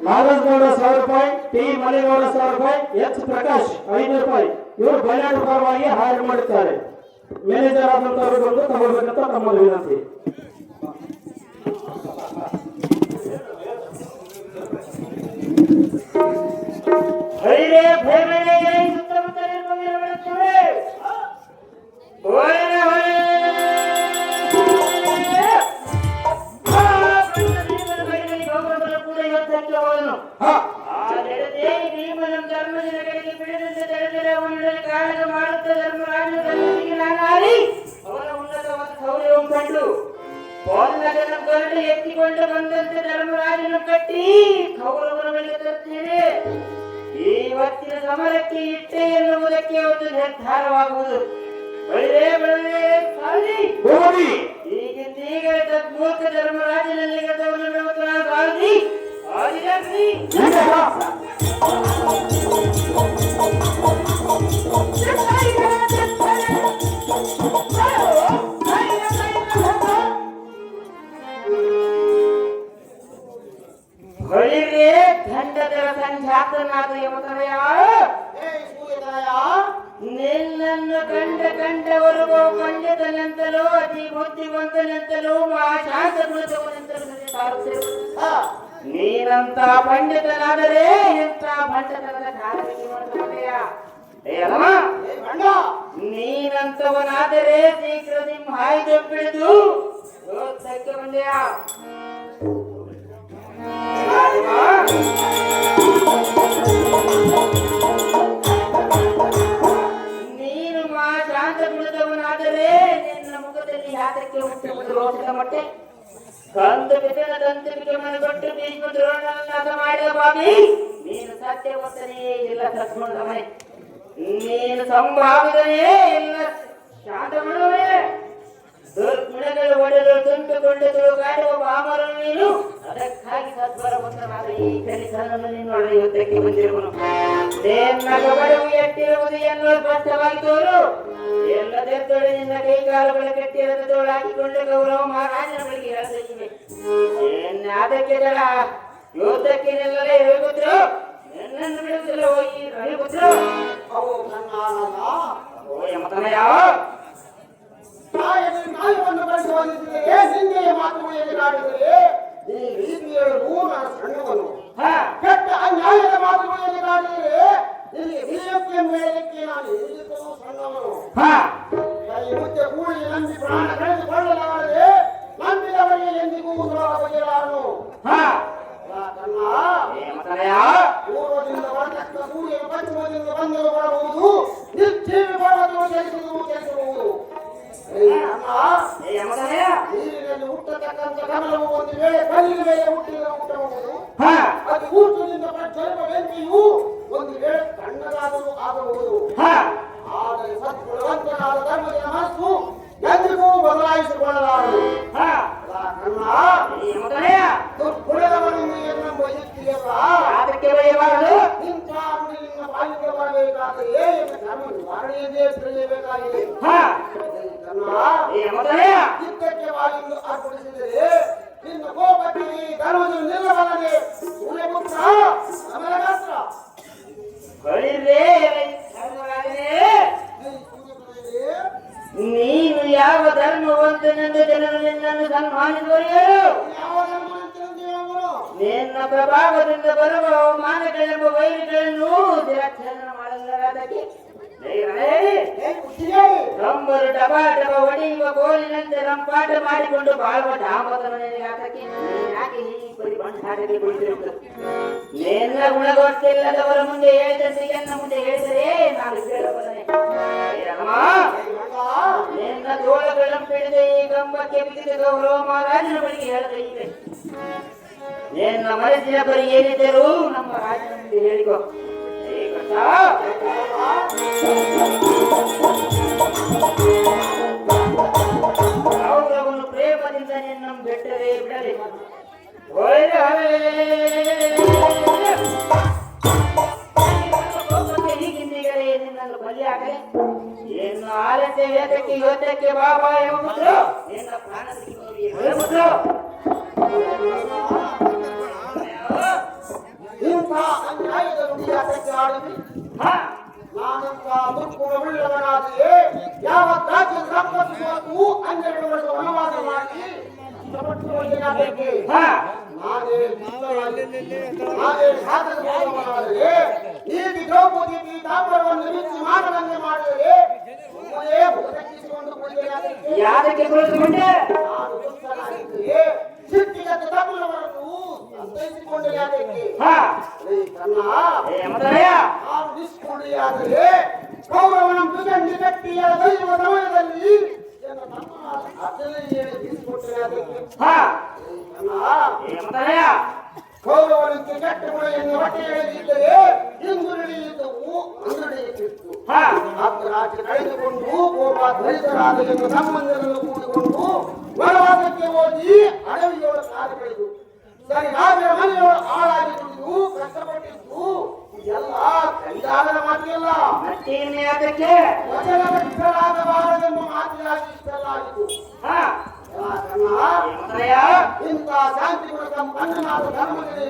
ನಾಗರಾಜಗೌಡ 1000 ರೂಪಾಯಿ, ಟಿ ಮಲೇಗೌಡ 1000 ರೂಪಾಯಿ, ಎಚ್ ಪ್ರಕಾಶ್ 500 ರೂಪಾಯಿ ಇವರು ಬಯಲಾಟ ಪರವಾಗಿ ಹೈರ್ ಮಾಡುತ್ತಾರೆ. ಮ್ಯಾನೇಜರ್ ಆದಂತವರು ಬಂದು ತಗೊಳ್ಬೇಕಂತ ನಮ್ಮ ವಿನಂತಿ. ಎತ್ತಿಕೊಂಡು ಬಂದಂತೆ ಧರ್ಮರಾಜನು ಕಟ್ಟಿ ಕೌರವರ ಬಳಿಗೆ ತರುತ್ತೇನೆ. ಇವತ್ತಿನ ಸಮರಕ್ಕೆ ಇಟ್ಟೆ ಎನ್ನುವುದಕ್ಕೆ ಒಂದು ನಿರ್ಧಾರವಾಗುವುದು. ಈಗಿಂದೀಗ ಮೂರ್ಖ ಧರ್ಮರಾಜನಲ್ಲಿ ಗಾಂಧಿ ದಂಡದರ ಸಂಜಾತನಾದ ಯಮತನಯ ನಿನ್ನನ್ನು ಕಂಡವರು ಪಂಡಿತನೆಂತಲೂ ಅತಿ ಬುದ್ಧಿವಂತನೆಂತಲೂ ಶಾಂತ ಗುಣದವನೆಂತಲೂ ನೀನಂತ ಪಂಡಿತನಾದರೆ ಇಂಥ ಪಂಡಿತನದ ನೀನಂತವನಾದರೆ ಶೀಘ್ರ ನಿಮ್ಮ ಹಾಯ್ದು ಬಿಡಿದು ಯೋಧಕ್ಕೆ ಬಂದೆಯ ನೀನು ಶಾಂತ ಗುಣದವನಾದರೆ ನಿನ್ನ ಮುಖದಲ್ಲಿ ಯಾತಕ್ಕೆ ಹುಟ್ಟುವುದು ರೋಷದ ಮೊಟ್ಟೆ ಕಂದು ಬಿದ್ದದಂತೆ ಮನಗೊಟ್ಟು ಭೀಷ್ಮ ದ್ರೋಣನಾಥ ಮಾಡಿದ ಬಾಬಿ ನೀನು ಸತ್ಯವತ್ತನೆಯೇ ಇಲ್ಲ ಸತ್ಕೊಂಡವನೇ ನೀನು ಸಂಭಾವಿದನೇ ಇಲ್ಲ ಶಾಂತ ಮಾಡುವೇ ದುರ್ಗುಣಗಳು ಒಡೆದು ತುಂಬಿಕೊಂಡು ತುಳುಗಾಡುವ ಬಾಮರನು ನೀನು ಅದಕ್ಕಾಗಿ ಸದ್ವರವಂತನಾದ ಈ ಕಲಿಸನನ್ನು ನೀನು ಯುದ್ಧಕ್ಕೆ ಬಂದಿರುವನು ನಗಬಡವು ಎಟ್ಟಿರುವುದು ಎನ್ನುವ ಸ್ಪಷ್ಟವಾಗಿ ತೋರು ಎಲ್ಲದೆದ್ದೊಳೆ ನಿನ್ನ ಕೈಕಾಲುಗಳ ಕಟ್ಟಿರದ ತೋಳಾಕಿಕೊಂಡು ಗೌರವ ಮಹಾರಾಜನ ಬಳಿಗೆ ಹೇಳಬೇಕಿದೆ ಅದಕ್ಕೆ ಜಲ ಯುದ್ಧಕ್ಕೆ ನಿಲ್ಲಲೇ ಹೇಗುದ್ರು ನನ್ನನ್ನು ಬಿಡುತ್ತಿಲ್ಲ ಹೋಗಿ ಹೇಗುದ್ರು ಯಾವ ನಾಯವನ್ನು ಬಳಸುವಂತಿದೆ ನಿನ್ನೆಯ ಮಾತುಗಳು ಎದುರಾಡಿದರೆ ಈ ರೀತಿಯಲ್ಲೂ ನಾನು ಸಣ್ಣವನು ಕೆಟ್ಟ ಅನ್ಯಾಯದ ಮಾತುಗಳು ಎದುರಾಡಿದರೆ ಇಲ್ಲಿ ವೀರಕ್ಕೆ ಮೇಲಕ್ಕೆ ನಾನು ಎಲ್ಲಿದ್ದೂ ಸಣ್ಣವನು ಕೈ ಮುಚ್ಚೆ ಕೂಡಿ ನಂಬಿ ಪ್ರಾಣ ಕಳೆದುಕೊಳ್ಳಲಾರದೆ ನಂಬಿದವರಿಗೆ ಎಂದಿಗೂ ದ್ರೋಹ ಬಗೆಯಲಾರನು ಪೂರ್ವದಿಂದ ಬರತಕ್ಕ ಸೂರ್ಯನು ಪಶ್ಚಿಮದಿಂದ ಬಂದರೂ ಬರಬಹುದು ನಿರ್ಜೀವಿ ಬರಲು ಚಲಿಸುವುದು ನೀರಿನಲ್ಲಿ ಹುಟ್ಟತಕ್ಕಂಥ ಕಮಲವು ಒಂದು ವೇಳೆ ಕಲ್ಲಿನ ಮೇಲೆ ಹುಟ್ಟಬಹುದು ಅದು ಊಟದಿಂದ ಪ್ರಜ್ವಲಿತ ಬೆಂಕಿಯು ಒಂದು ವೇಳೆ ತಣ್ಣಗಾದರೂ ಆಗಬಹುದು ಆದರೆ ಸದ್ಗುಣವಂತನಾದ ಧರ್ಮದ ಮನಸ್ಸು ಎಂದಿಗೂ ಬದಲಾಯಿಸಿಕೊಳ್ಳಲಾರದು ದುರ್ಗುಣದವನನ್ನು ಎನ್ನುವ ಯುಕ್ತಿಯಲ್ಲ ಅದಕ್ಕೆ ಬರೆಯಬಾರದು ಇಂಥ ನುಡಿಯಿಂದ ಪಾಲಿಕೆ ಮಾಡಬೇಕಾದರೆ ಧರ್ಮ ನಿವಾರಣೆಯೇ ತಿಳಿಯಬೇಕಾಗಿದೆ ಯುದ್ಧಕ್ಕೆ ಬಾಯಿಂದ ಅರ್ಪಡಿಸಿದರೆ ನಿನ್ನ ಕೋಪಕ್ಕೆ ಧರ್ಮದ ನಿಲ್ಲಬಲ್ಲದೆ ಸೂರ್ಯಪುತ್ರ ಸಮರಗಾತ್ರ ನೀನು ಯಾವ ಧರ್ಮವಂತನೆಂದು ಜನರು ನಿನ್ನನ್ನು ಸನ್ಮಾನಿಸುವರು ನಿನ್ನ ಪ್ರಭಾವದಿಂದ ಬರುವ ಅವಮಾನಗಳೆಂಬ ವೈರಿಗಳನ್ನು ತಿರಸ್ಕರಣ ಮಾಡಲಾಗದಕ್ಕೆ ಕಂಬರು ಡಬ ಡಬ ಹೊಡೆಯುವ ಗೋಲಿನಂತೆ ರಂಪಾಟ ಮಾಡಿಕೊಂಡು ಬಾಳುವ ಡಾಂಬತನ ಆತಕ್ಕೆ ಯಾಕೆ ಬರೀ ಬಂಡಾಟಕ್ಕೆ ಕುಳಿತಿರುತ್ತದೆ. ನಿನ್ನ ಗುಣಗೊತ್ತಿಲ್ಲದವರ ಮುಂದೆ ಹೇಳಿದಂತೆ ಎನ್ನ ಮುಂದೆ ಹೇಳಿದರೆ ನಾನು ಕೇಳಬಲ್ಲನೆ. ನಿನ್ನ ತೋಳಗಳನ್ನು ಹಿಡಿದು ಈ ಕಂಬಕ್ಕೆ ಬಿದ್ದ ಗೌರವ ಮಹಾರಾಜನ ಬಳಿಗೆ ಹೇಳಬೇಕು. ನಿನ್ನ ಮನಸ್ಸಿನ ಬರಿ ಏನಿದ್ದರೂ ನಮ್ಮ ರಾಜನ ಮುಂದೆ ಹೇಳಿಕೊ. ಗೌರವನು ಪ್ರೇಮದಿಂದ ನಿನ್ನ ಬಿಟ್ಟರೆ ಬಿಡಲಿ. ಹೀಗಿಂದಿಗರೆ ನಿನ್ನನ್ನು ಬಲಿಯಾಗಲಿ. ಇನ್ನು ಆಲಸ್ಯ ವೇದಕ್ಕೆ ಯೋಧಕ್ಕೆ ಬಾಬಾ ಎಂಬುದು ನಿನ್ನ ಪ್ರಾಣ ಸಿಗುವುದು. ಇಂಥ ಅನ್ಯಾಯದ ನುಡಿಯಾಟಕ್ಕೆ ಆಡಿದ್ರಿ. ನಾನಂತ ದುರ್ಗುಣವುಳ್ಳವನಾದರೆ ಯಾವ ರಾಜ್ಯ ಸಂಪತ್ತಿಸುವುದು ಹನ್ನೆರಡು ವರ್ಷ ವನವಾಸ ಮಾಡಿ ನಾನೇ ಸಾಧಕನಾದರೆ ಈಗ ದ್ರೌಪದಿ ತಾಮ್ರವನ್ನು ಬಿಚ್ಚಿ ಮಾನದಂತೆ ಮಾಡಿದರೆ ಯಾದಕ್ಕೆ ನಾನು ದುಷ್ಟನಾಗಿದ್ದರೆ ಸಿಟ್ಟಿಗತ್ತ ತಮ್ಮನವರನ್ನು ಸಂತೈಸಿಕೊಂಡೆ ಯಾದಕ್ಕೆ ನಾನು ನಿಷ್ಕೊಂಡೆಯಾದರೆ ಕೌರವನ ಭುಜಂಡಿ ಗಟ್ಟಿಯ ದೈವ ಸಮಯದಲ್ಲಿ ಕೌರವನಿಗೆ ಕೆಟ್ಟ ಗುಣೆಯನ್ನು ಹೊಟ್ಟೆಯಲ್ಲಿದ್ದರೆ ಇಂದು ನಡೆಯುತ್ತವು ಅಂದು ನಡೆಯುತ್ತಿತ್ತು. ರಾಜ್ಯ ಕಳೆದುಕೊಂಡು ಕೋಪ ಧ್ವರಿತರಾದ ಎಂದು ಸಂಬಂಧಗಳನ್ನು ಕೂಡಿಕೊಂಡು ವನವಾಸಕ್ಕೆ ಹೋಗಿ ಅಡವಿಯೋಳ ಕಾಲ ಕಳೆದು ಸರಿ ರಾಜರ ಮನೆಯೊಳ ಹಾಳಾಗಿ ದುಡಿದು ಕಷ್ಟಪಟ್ಟಿದ್ದು ಎಲ್ಲ ಕೈದಾಗದ ಮಾತಿಯಲ್ಲ. ಅದಕ್ಕೆ ವಚನಬದ್ಧರಾಗಬಾರದೆಂಬ ಮಾತಿಯಾಗಿ ಇಷ್ಟಲಾಗಿತ್ತು. ಇಂಥ ಶಾಂತಿ ಗುಣ ಸಂಪನ್ನನಾದ ಧರ್ಮಗಳಿಗೆ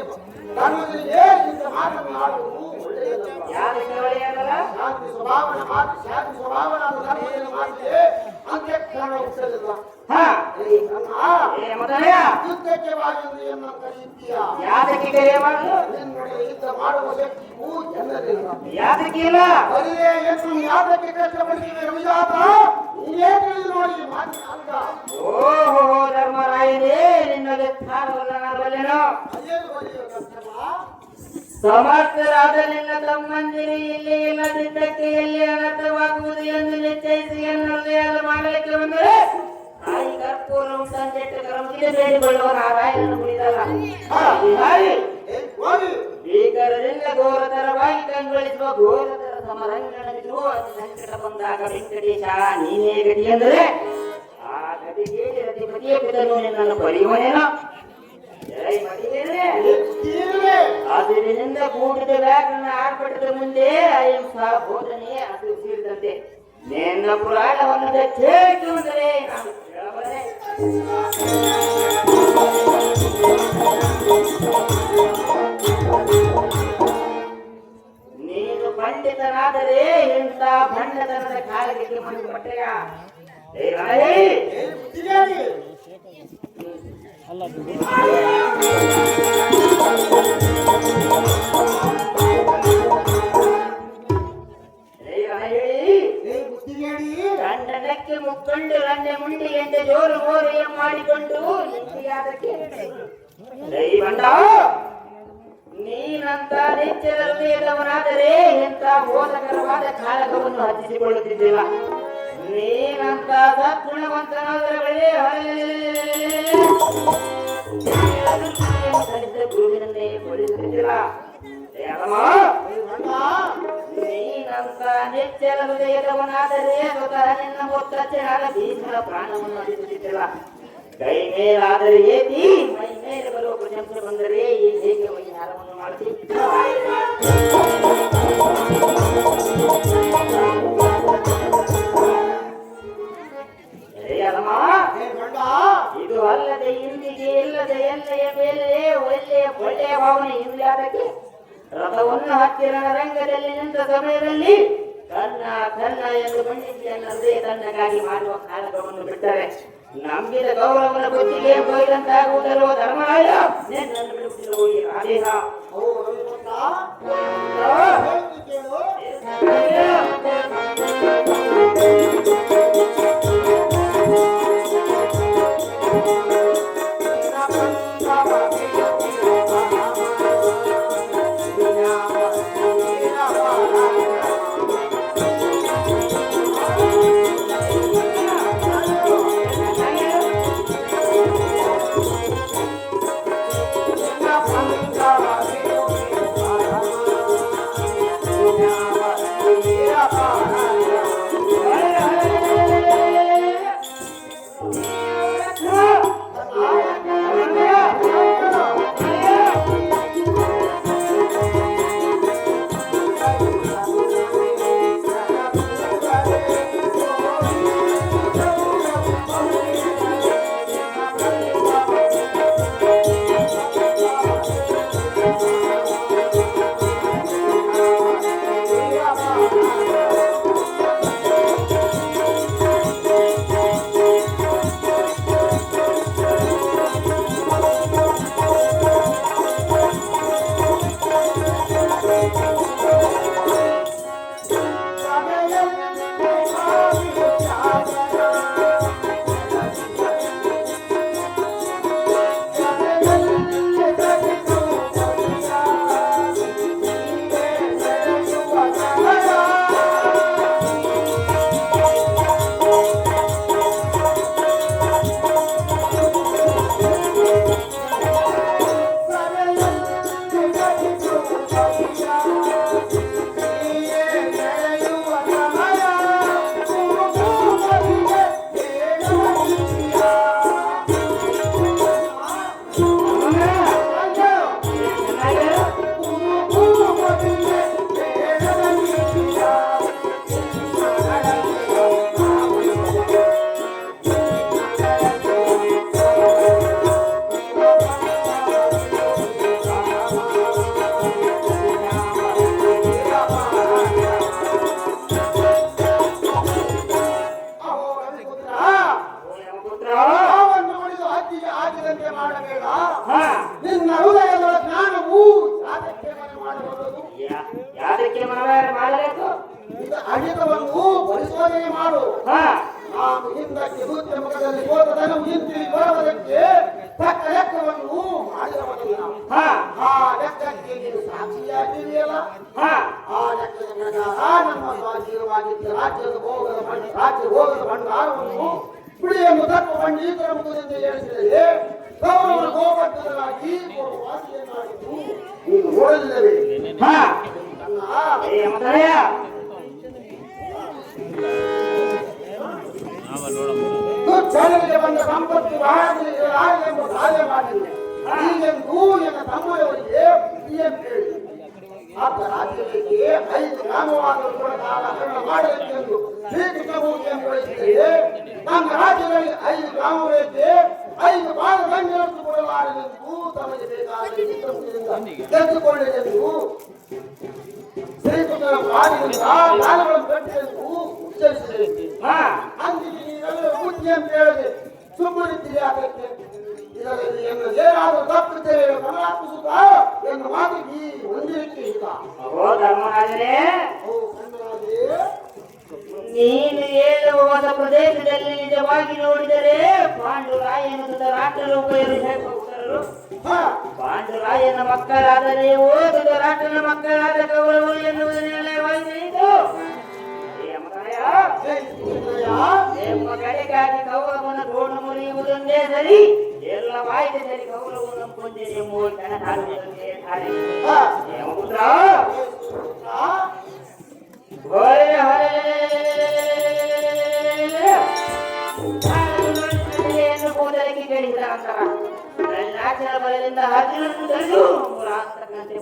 ಇಂಥ ಮಾತನ್ನು ಆಡುವುದು ಒಳ್ಳೆಯದಲ್ಲ. ಶಾಂತಿ ಸ್ವಭಾವನಾದ ಧರ್ಮದ ಮಾತಿಗೆ ಅಂತ್ಯಕ್ಷಣ ಹುಟ್ಟಲಿಲ್ಲ. ಯುದ್ಧಕ್ಕೆ ಬಾಗಿಲು ಎನ್ನ ಕರೆಯುತ್ತೀಯ. ನಿನ್ನೊಡೆ ಯುದ್ಧ ಮಾಡುವ ಶಕ್ತಿಯೂ ಜನರಿಲ್ಲ. ಬರಿಯೇ ಎಂದು ಯಾತಕ್ಕೆ ಕಷ್ಟಪಡಿಸಿದೆ ವಿಜಾತ ನೀನೇ ತಿಳಿದು ನೋಡಿ ಮಾತಿನ ಅರ್ಥ. ಓಹೋ ಧರ್ಮರಾಯನೇ, ನಿನ್ನಗೆ ಸ್ಥಾನವಲ್ಲ ನಾನು ಬಲ್ಲೆನೋ. ಅದೇನು ಬರೆಯುವ ಕಷ್ಟಮ? ಸಮರ್ಥರಾದ ನಿನ್ನ ತಮ್ಮಂದಿರು ಇಲ್ಲಿ ಇಲ್ಲದಿದ್ದಕ್ಕೆ ಎಲ್ಲಿ ಅನರ್ಥವಾಗುವುದು ಎಂದು ನಿಶ್ಚಯಿಸಿ ಎನ್ನಲ್ಲಿ ಎಲ್ಲ ಮಾಡಲಿಕ್ಕೆ ಬಂದರೆ ತಾಯಿ ಕರ್ಪೂರ ಉಂಟಂತೆಟ್ಟು ಕರಮಿಗೆ ಬೇಡಿಕೊಳ್ಳುವ ನಾರಾಯಣನು ಕುಳಿತಲ್ಲ. ಭೀಕರದಿಂದ ಘೋರತರವಾಗಿ ಕಂಗೊಳಿಸುವ ಘೋರತರ ಸಮರಂಗಣವಿದ್ದು ಅತಿ ಸಂಕಟ ಬಂದಾಗ ವೆಂಕಟೇಶ ನೀನೇ ಗತಿ ಎಂದರೆ ಆ ಗತಿಗೆ ರತಿಪತಿಯ ಪಿತನು ನಿನ್ನನ್ನು ಬರೆಯುವನೇನೋ. ಅದರಿಂದ ಕೂಡಿದ ವ್ಯಾಕರಣ ಆರ್ಭಟದ ಮುಂದೆ ಅಹಿಂಸಾ ಬೋಧನೆ ಅದು ಸೇರಿದಂತೆ ನಿನ್ನ ಪುರಾಣವನ್ನು ಚೇತುವಂದರೆ ನಾನು ಕೇಳಬಲ್ಲೆ. ನೀನು ಪಂಡಿತನಾದರೆ ಇಂಥ ಭಂಡತನದ ಕಾಲಕ್ಕೆ ಮಣ್ಣು ಪಟ್ಟೆಯ ಗಂಡನಕ್ಕೆ ಮುಕ್ಕೊಂಡು ಗಂಡೆ ಮುಂಡಿ ಎಂದ ಜೋರು ಮೋರೆಯ ಮಾಡಿಕೊಂಡು ನಿಂತಿಯಾದಕ್ಕೆ ನೀನಂತ ನಿತ್ಯದ ಹೃದಯದವನಾದರೆ ಎಂತ ಬೋಧಕರವಾದ ಕಾಳಗವನ್ನು ಹಚ್ಚಿಸಿಕೊಳ್ಳುತ್ತಿದ್ದಿಲ್ಲ. ನೀನಂತ ಸದ್ಗುಣವಂತನಾದರೆ ಗುರುವಿನನ್ನೇ ಕೊಡಿಸುತ್ತಿದ್ದಿಲ್ಲ. ನೀನಂತ ನಿತ್ಯದ ಹೃದಯದವನಾದರೆ ಸ್ವತಃ ನಿನ್ನ ಮೊತ್ತಚ್ಚನಾದ ಭೀಮನ ಪ್ರಾಣವನ್ನು ಅಳಿಸುತ್ತಿದ್ದಿಲ್ಲ. ಕೈ ಮೇಲಾದರೆ ಏತಿ ಮೈ ಮೇಲೆ ಬರುವ ಪ್ರಶಂಸೆ ಬಂದರೆ ಈ ಹೇಗೆ ವೈಹಾರವನ್ನು ಮಾಡುತ್ತಿದ್ದ. ಇದು ಅಲ್ಲದೆ ಇಂದಿಗೆ ಇಲ್ಲದೆ ಎಲ್ಲೆಯ ಮೇಲೆ ಒಳ್ಳೆಯ ಭಾವನೆ ಇಂದಾದಕ್ಕೆ ರಥವನ್ನು ಹತ್ತಿರ ರಂಗದಲ್ಲಿ ನಿಂತ ಸಮಯದಲ್ಲಿ ಕನ್ನ ಎಂದು ಪಂಡಿತಿಯನ್ನು ಹೃದಯ ತನ್ನಗಾಗಿ ಮಾಡುವ ಕಾಳಗವನ್ನು ಬಿಟ್ಟರೆ ನಂಬಿದ ಗೌರವನ ಬುದ್ಧಿಗೆ ಬೈದಂತಾಗುವುದರೋ ಧರ್ಮರಾಯ ನಿನ್ನನ್ನು ಬಿಡುತ್ತಿರುವ ಈ ಆದೇಹ. ನಾವನ್ನು ಮುಡಿದು ಹದ್ದಿಗೆ ಹಾಕಿದಂತೆ ಮಾಡಬೇಡ. ನಿನ್ನ ಹೃದಯದ ಜ್ಞಾನವು ಯಾತಕ್ಕೆ ಮನೆ ಮಾಡಬಹುದು? ಯಾದಕ್ಕೆ ಮಾಡಬೇಕು? ಇದು ಅಹಿತವನ್ನು ಪರಿಶೋಧನೆ ಮಾಡು. ನಾನು ಹಿಂದಕ್ಕೆ ನೃತ್ಯ ಮುಖದಲ್ಲಿ ಹೋದದನ್ನು ಹಿಂತಿರುಗಿ ಬರುವುದಕ್ಕೆ ತಕ್ಕ ಲೆಕ್ಕವನ್ನು ಮಾಡಿದವನಲ್ಲ. ಆ ಲೆಕ್ಕಕ್ಕೆ ನೀನು ಸಾಕ್ಷಿಯಾಗಿದೆಯಲ್ಲ. ಆ ಲೆಕ್ಕದ ಪ್ರಕಾರ ನಮ್ಮ ಸ್ವಾಧೀನವಾಗಿದ್ದ ರಾಜ್ಯದ ಭೋಗದ ಭಂಡಾರವನ್ನು ಕುಡಿಯನ್ನು ತಪ್ಪು ಪಂಡಿತರ ಮುಖದಿಂದ ಹೇಳಿಸಿದರೆ ಗೌರವನ ಗೋಪಟ್ಟರಾಗಿ ವಾಸಿಯನ್ನಾಗಿದ್ದು ನೀನು ನೋಡಲಿಲ್ಲವೇ? ದುರ್ಜನರಿಗೆ ಬಂದ ಸಂಪತ್ತು ಎಂಬ ಕಾರ್ಯ ಮಾಡಿದೆ. ಹೀಗೆಂದು ಎನ್ನ ತಮ್ಮಯವರಿಗೆ ಹೇಳಿ ಆತ ರಾಜ್ಯಕ್ಕೆ 5 ಗ್ರಾಮವಾದರೂ ಕೂಡ ಕಾಲ ಮಾಡಬೇಕೆಂದು ಶ್ರೀಕೃಷ್ಣಮೂರ್ತಿಯನ್ನು ಕಳಿಸಿದರೆ ನನ್ನ ರಾಜ್ಯದಲ್ಲಿ 5 ಗ್ರಾಮಗಳಿಗೆ 5 ಪಾದಗಳನ್ನು ಕೊಡಲಾರದೆಂದು ತಮಗೆ ಬೇಕಾದ ತೆಗೆದುಕೊಂಡಿದ್ದೆಂದು ಶ್ರೀಕೃಷ್ಣನ ಪಾದದಿಂದ ಕಾಲಗಳನ್ನು ಕಟ್ಟಿದೆಂದು ಉಚ್ಚರಿಸಿದೆ. ಅಂದಿಗೆ ನೀವೆಲ್ಲರೂ ಬುದ್ಧಿ ಅಂತ ಹೇಳಿದೆ ಸುಮ್ಮನಿದ್ದೀರಿ. ಅದಕ್ಕೆ ಇದರಲ್ಲಿ ಎನ್ನ ಏನಾದರೂ ತಪ್ಪಿದ್ದರೆ ಕಮಲಾತ್ಮಸುತ್ತ ಎನ್ನ ಮಾತಿಗೆ ಹೊಂದಿರಿಕೆ ಇಲ್ಲ. ನೀನು ಹೇಳುವ ಹೊಸ ಪ್ರದೇಶದಲ್ಲಿ ನಿಜವಾಗಿ ನೋಡಿದರೆ ಪಾಂಡುರಾಯನ ಧೃತರಾಷ್ಟ್ರರು ಉಪಯೋಗಿಸಬಹುದು. ಪಾಂಡುರಾಯನ ಮಕ್ಕಳಾದರೆ ಧೃತರಾಷ್ಟ್ರನ ಮಕ್ಕಳಾದ ಕೌರವರು ಎನ್ನುವುದನ್ನೆಲ್ಲವಾಯಿತು. ಎಂಬ ಕಡೆಗಾಗಿ ಕೌರವನ ತೋಡು ಮುರಿಯುವುದೊಂದೇ ಸರಿ, ಎಲ್ಲವಾಯಿತು ಸರಿ. ಕೌರವನ ಕೊಂದಿದೆ ಎಂಬುವ ಕಣ ಕೂದಲಿಗೆ ಕೇಳಿದ ನಂತರ ನಾಚನ ಬಲದಿಂದ ಅರ್ಜುನನ್ನು ತಡೆದು ಅಂತಕ್ಕಂತೆ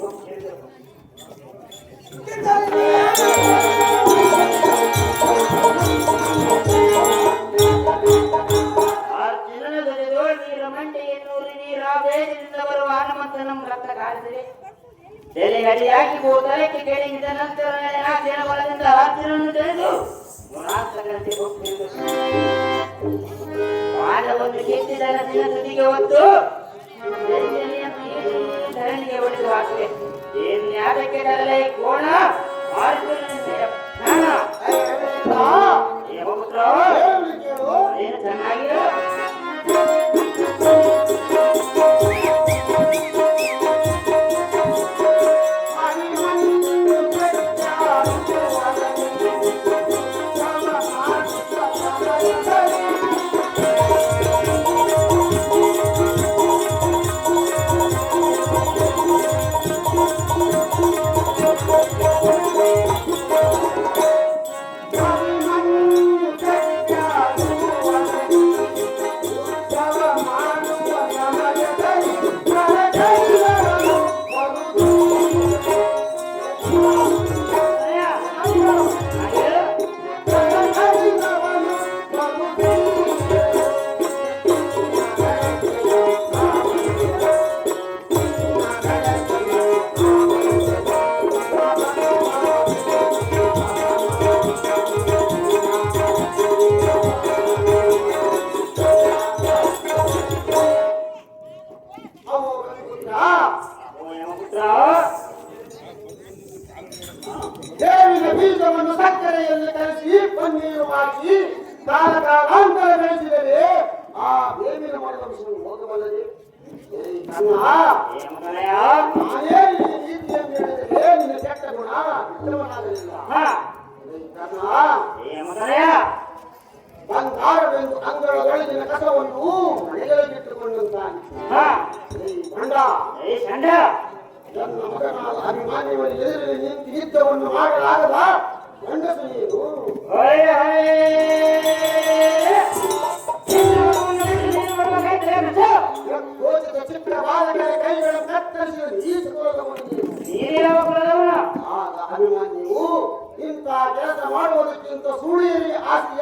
ಅರ್ಜುನನ ದೊರೆದು ನೀರ ಮಂಡೆಯನ್ನು ನೀರಾವೇಶದಿಂದ ಬರುವ ಹನುಮಂತನ ರಕ್ತ ಕಾಡಿದರೆ ತಲೆಗಡಿಯಾಗಿ ಕೂದಲಕ್ಕೆ ಕೇಳಿದ ನಂತರ ನಾಚನ ಬಲದಿಂದ ಅರ್ಜುನನ್ನು ತಡೆದು ಅಂತಕ್ಕಂತೆ ಪಾದವನ್ನು ಕೆತ್ತಿದ ನದಿನ ತುದಿಗೆ ಹೊತ್ತು ಧರಣಿಗೆ ಹೊಡೆದು ಹಾಕಿದೆ. ಏನ್ಯಾದಕ್ಕೆ ತರಲೇ ಕೋಣ ಅರ್ಜುನನ ದೇವಿನ ಬೀಜವನ್ನು ಸಕ್ಕರೆಯಲ್ಲಿ ಕಲಸಿ ಪನ್ನೀರು ಹಾಕಿ ಕಾಲಾಂತರ ಬೆಳೆಸಿದರೆ ಆ ಬೇವಿನ ಮರದ ವಿಷಯ ಹೋಗಬಲ್ಲದೆ ನಾನೇ ಈ ರೀತಿಯನ್ನು ಹೇಳಿದರೆ ನಿನ್ನ ಕೆಟ್ಟ ಗುಣ ಇಲ್ಲವನ್ನಾಗಲಿಲ್ಲ. ಬಂಗಾರವೆಂದು ಅಂಗಳದೊಳಗಿನ ಕಸವನ್ನು ಮನೆಗಳಲ್ಲಿಟ್ಟುಕೊಂಡಂತಾನೆ ನನ್ನ ಮಗನಾದ ಅಭಿಮಾನಿಯವರ ಎದುರಲ್ಲಿ ನಿಂತು ಯುದ್ಧವನ್ನು ಮಾಡಲಾಗದ ಗಂಡಸು ನೀನು. ಗೋಚದ ಚಿತ್ರವಾದಗಳ ಕೈಗಳನ್ನು ಕತ್ತರಿಸಿ ಆಗ ಅಭಿಮಾನಿಯು ಇಂಥ ಕೆಲಸ ಮಾಡುವುದಕ್ಕಿಂತ ಸುಳಿಯಲ್ಲಿ ಆಸ್ತಿ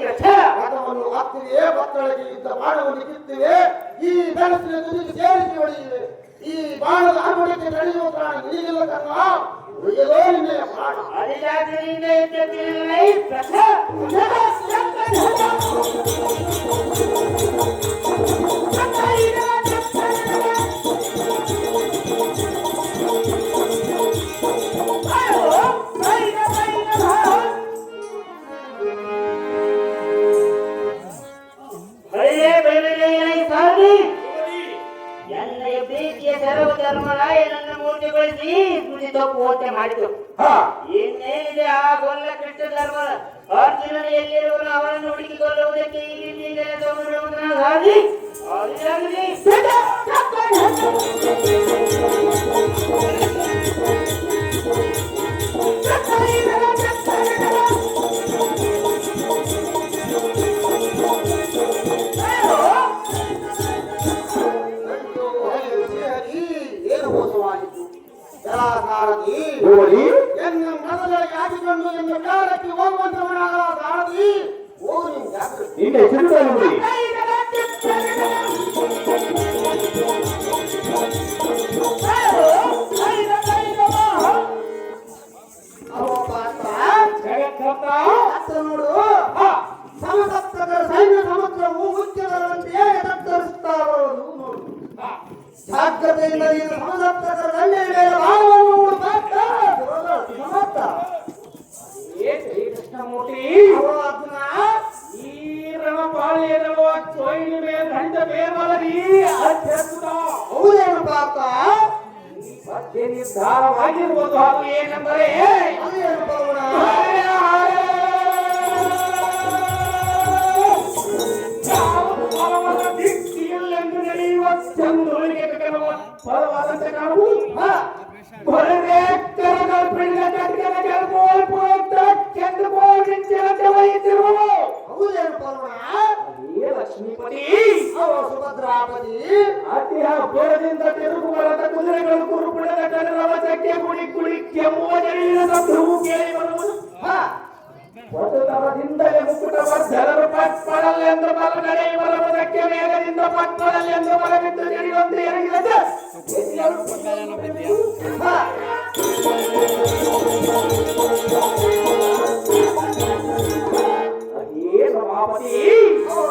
ರಥವನ್ನು ಹತ್ತಿವೆ ಭಕ್ತಳಿಗೆ ಯುದ್ಧ ಬಾಣವನ್ನು ಕಿತ್ತಿವೆ ಈ ಧನಸ್ಸಿನ ತುದಿಗೆ ಸೇರಿಸಿ ಹೊಡೆಯಿವೆ ಈ ಬಾಣದ ಅನುಮತಿ ನಡೆಯುವ ಪ್ರಾಣ ನೀಗಿಲ್ಲ ಕರ್ಣ ಉಳಿಯಲೋ ನಿನ್ನೆಯ ಪ್ರಾಣ ಧರ್ಮರಾಯನನ್ನ ಮೂರ್ತಿಗೊಳಿಸಿ ನುಡಿದೋಪೋತೆ ಮಾಡಿತು. ಇನ್ನೇನಿದೆ ಆ ಗೊಲ್ಲ ಕೃಷ್ಣ ಧರ್ಮ ಅರ್ಜುನನ ಎಲ್ಲಿರುವನು ಅವರನ್ನು ಹುಡುಕಿಕೊಳ್ಳುವುದಕ್ಕೆ ಈ ರೀತಿಯಿಂದ ಹಾಕಿಕೊಂಡು ಎಂದು ಕಾಲಕ್ಕೆ ಹೋಗುವಂತವನಾದ ಸಾರಥಿ ಹೋಗು ನೀನು ಜಾಗ್ರತೆ. ನೋಡು ಸಮಸಪ್ತಕರ ಸೈನ್ಯ ಸಮುದ್ರವು ಮುಖ್ಯದರಂತೆಯೇ ಎತ್ತರಿಸುತ್ತಾ ಬರುವುದು ನೋಡು. ಜಾಗ್ರತೆಯಿಂದ ನೀನು ಸಮಸಪ್ತಕರ ದಂಡೆಯ ಮೇಲೆ ಭಾಗವನ್ನು ಕೃಷ್ಣಮೂರ್ತಿ ಈ ರಣಪಾಳಿಯರುವ ಸೋಯಿನ ಮೇಲೆ ದಂಡ ಬೇರ್ಮಲರಿ ಅತ್ಯದ್ಭುತ. ಹೌದೇನು ಪಾಪ ಬಗ್ಗೆ ನಿರ್ಧಾರವಾಗಿರುವುದು. ಹಾಗೂ ಏನೆಂದರೆ ಅದೇನು ಬರೋಣ ದಿಕ್ಕಿಯಲ್ಲೆಂದು ನಡೆಯುವ ಚಂದ್ರನಿಗೆ ಫಲವಾದಂತೆ ಕಾಣುವುದು. ಲಕ್ಷ್ಮೀಪತಿ ಸುಭದ್ರಾಪತಿ ಅತಿ ಹಬ್ಬದಿಂದ ತಿರುಗುವರದ ಕುದುರೆಗಳು ಕುರುಪುಣದ ಕನರವಸಕ್ಕೆ ಗುಡಿ ಗುಡಿ ಕೆಮ್ಮುವ ಜಡಿಯಿನ ಶಬ್ದವು ಕೇಳಿ ಬರುವುದು. ವಸುದವದಿಂದಲೇ ಮುಕುಟವರ್ಧನರು ಪಟ್ಪಡಲೆಂದು ಬಲ ನಡೆಯುವ ಬಲವದಕ್ಕೆ ವೇಗದಿಂದ ಪಟ್ಪಡಲೆಂದು ಬಲವಿದ್ದು ಜಡಿಯೊಂದು ಎರಗಿದ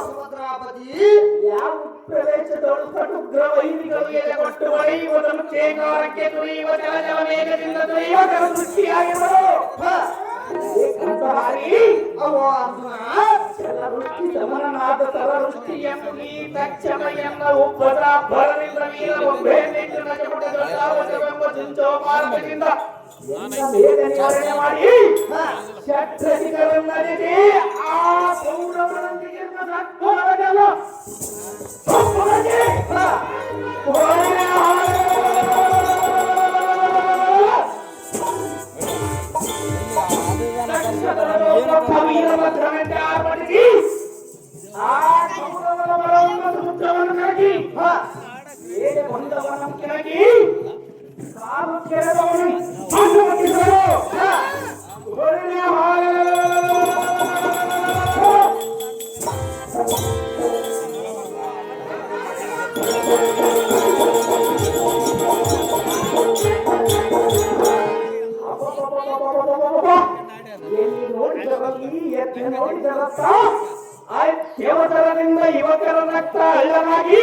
ಸುಭದ್ರಾಪತಿ ಯಾವ ಪ್ರವೇಶದೊಳು ಜಲಕ್ಕೆ ತುಳಿಯುವ ಜಲ ವೇಗದಿಂದ ತುಳಿಯುವ ದೃಷ್ಟಿಯಾಗಿರುವುದು ಜಲವೃಷ್ಟಿ ಸಮನಾದ ತಲವೃಷ್ಟಿ ಎಂದು ಈ ತಕ್ಷಣ ಎನ್ನ ಉಬ್ಬದ ಭರದಿಂದ ವೀರ ಒಬ್ಬೆ ನಿಂತು ನಜಪುಟವೆಂಬ ಚಿಂಚೋಪಾರಕದಿಂದ ಬೇಗ ನಿವಾರಣೆ ಮಾಡಿ ಷಟ್ರಸಿಕರನ್ನರಿಸಿ ಆ ಕೌರವರೊಂದಿಗೆ ವೀರಭದ್ರವೆಂದೇ ಆರ್ಭಟಿಸಿ ಆ ಕೌರವರ ಬಲವನ್ನು ಸಮುದ್ರವನ್ನು ಕರಗಿ ಬೇಗ ಬಂದವನ ಕೆಳಗಿ ಕಾಲು ಕೆರೆದವನು ದೇವತರದಿಂದ ಯುವಕರ ರಕ್ತ ಹಳ್ಳನಾಗಿ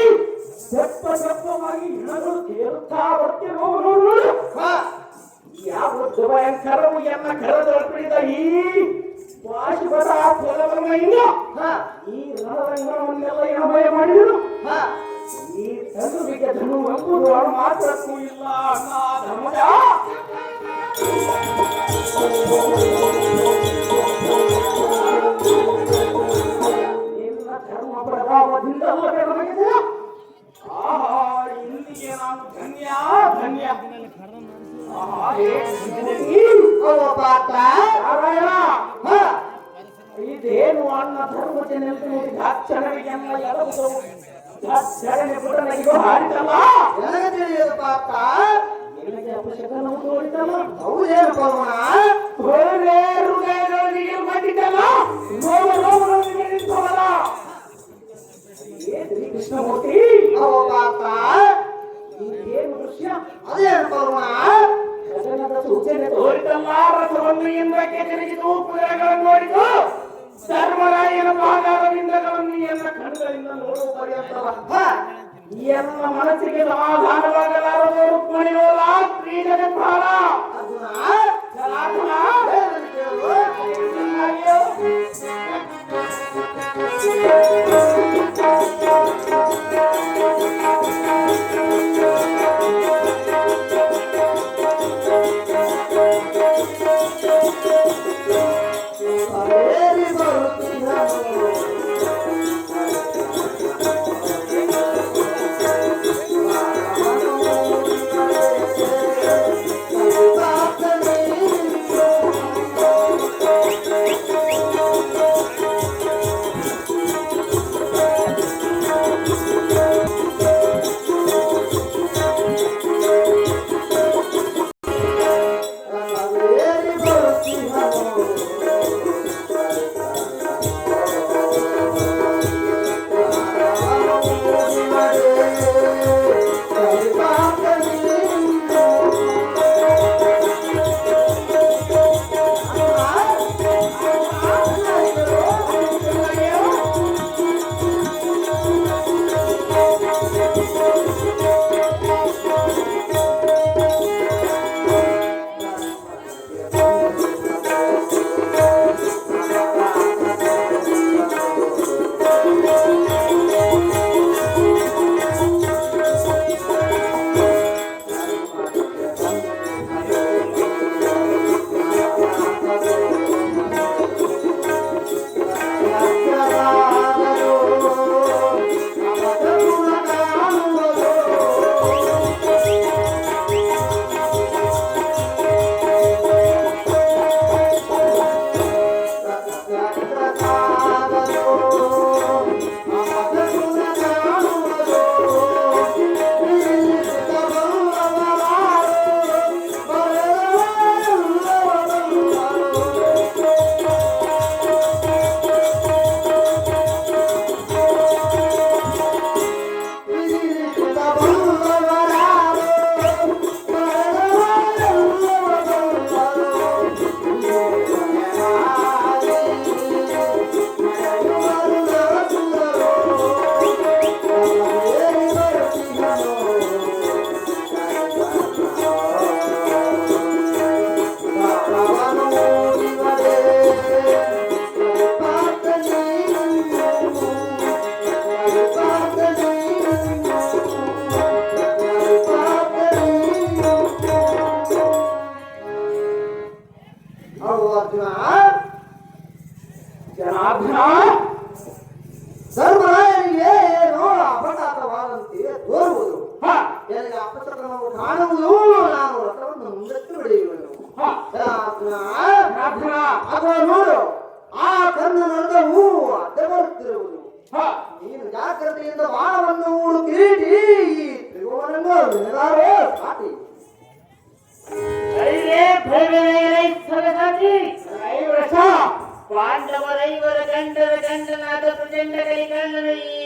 ಸಪ್ಪವಾಗಿ ಇಣಗಳು ತೇರುತ್ತಾ ಬರ್ತಿರುವುದು ಯಾವ ಭಯಂಕರವು ಎನ್ನ ಕರದೊಳಪಿಡಿದ ಈ ವಾಶುಪದ ಫಲವನ್ನೆಲ್ಲ ಈ ರಣರಂಗವನ್ನೆಲ್ಲ ಅಭಯ ಮಾಡಿದರು ಈ ಧನುವಿಗೆ ಧನು ಎಂಬುದು ಮಾತ್ರಕ್ಕೂ ಇಲ್ಲ ಅಣ್ಣ ಧರ್ಮಜ ನಿನ್ನ ಧರ್ಮ ಪ್ರಭಾವದಿಂದ ಇಂದಿಗೆ ನಾನು ಧನ್ಯ ಧನ್ಯ ಇದೇನು ಅಣ್ಣ ಧರ್ಮಜನೆಲ್ಲ ದಾಕ್ಷಣವಿಗೆಲ್ಲ ಎಳವುದು ದಾಕ್ಷಣೆ ಪುಟನಿಗೂ ಹಾಡಿದಲ್ಲ ನಿನಗೆ ಅಪಶಕನವು ತೋರಿದಲ್ಲ ಹೌದೇನು ಪವನ ಹೃದಯದೊಳಗೆ ಮಾಡಿದ್ದಲ್ಲ ನೋವರೊಳಗೆ ನಿಂತವಲ್ಲ ಕೃಷ್ಣಮೂರ್ತಿ ಇದೇನು ದೃಶ್ಯ ಅದೇನು ಪವನ ಗಗನದ ಸೂಚನೆ ತೋರಿದಲ್ಲ ರಥವನ್ನು ಇಂದ್ರಕ್ಕೆ ತಿರುಗಿದು ಕುದುರೆಗಳನ್ನು ನೋಡಿತು ಧರ್ಮರಾಯನ ಪಾದಾರವಿಂದಗಳನ್ನು ಎಲ್ಲ ಕಣ್ಣುಗಳಿಂದ ನೋಡುವ ಪರ್ಯಂತವ ಎಲ್ಲ ಮನಸ್ಸಿಗೆ ಸಮಾಧಾನವಾಗಲಾರದು ರುಕ್ಮಿಣಿಯೋಲ ಕ್ರೀಡನೆ ಪ್ರಾಣ ಧರ್ಮರಾಯನಿಗೆ ಏನೋ ಅಪಘಾತವಾದಂತೆ ತೋರುವುದು. ನನಗೆ ಅಪಘಾತವನ್ನು ಕಾಣುವುದು, ನಾನು ರಥವನ್ನು ಮುಂದಕ್ಕೆ ಬೆಳೆಯುವೆನು. ಅಥವಾ ನೋಡು, ಆ ಕರ್ಣನೂ ಅಡ್ಡ ಬರುತ್ತಿರುವುದು. ನೀನು ಜಾಗ್ರತೆಯಿಂದ ಬಾಣವನ್ನು ಹೂಡು ಕಿರೀಟಿ, ಈ ತ್ರಿಭುವನನ್ನು ನೆನೆದಾರೆ ಸಾಟಿ. ಪಾಂಡವರೈವರ ಗಂಡನಾದ ಪ್ರಚಂಡ ಕೈಕಣ್ಣನ ಈ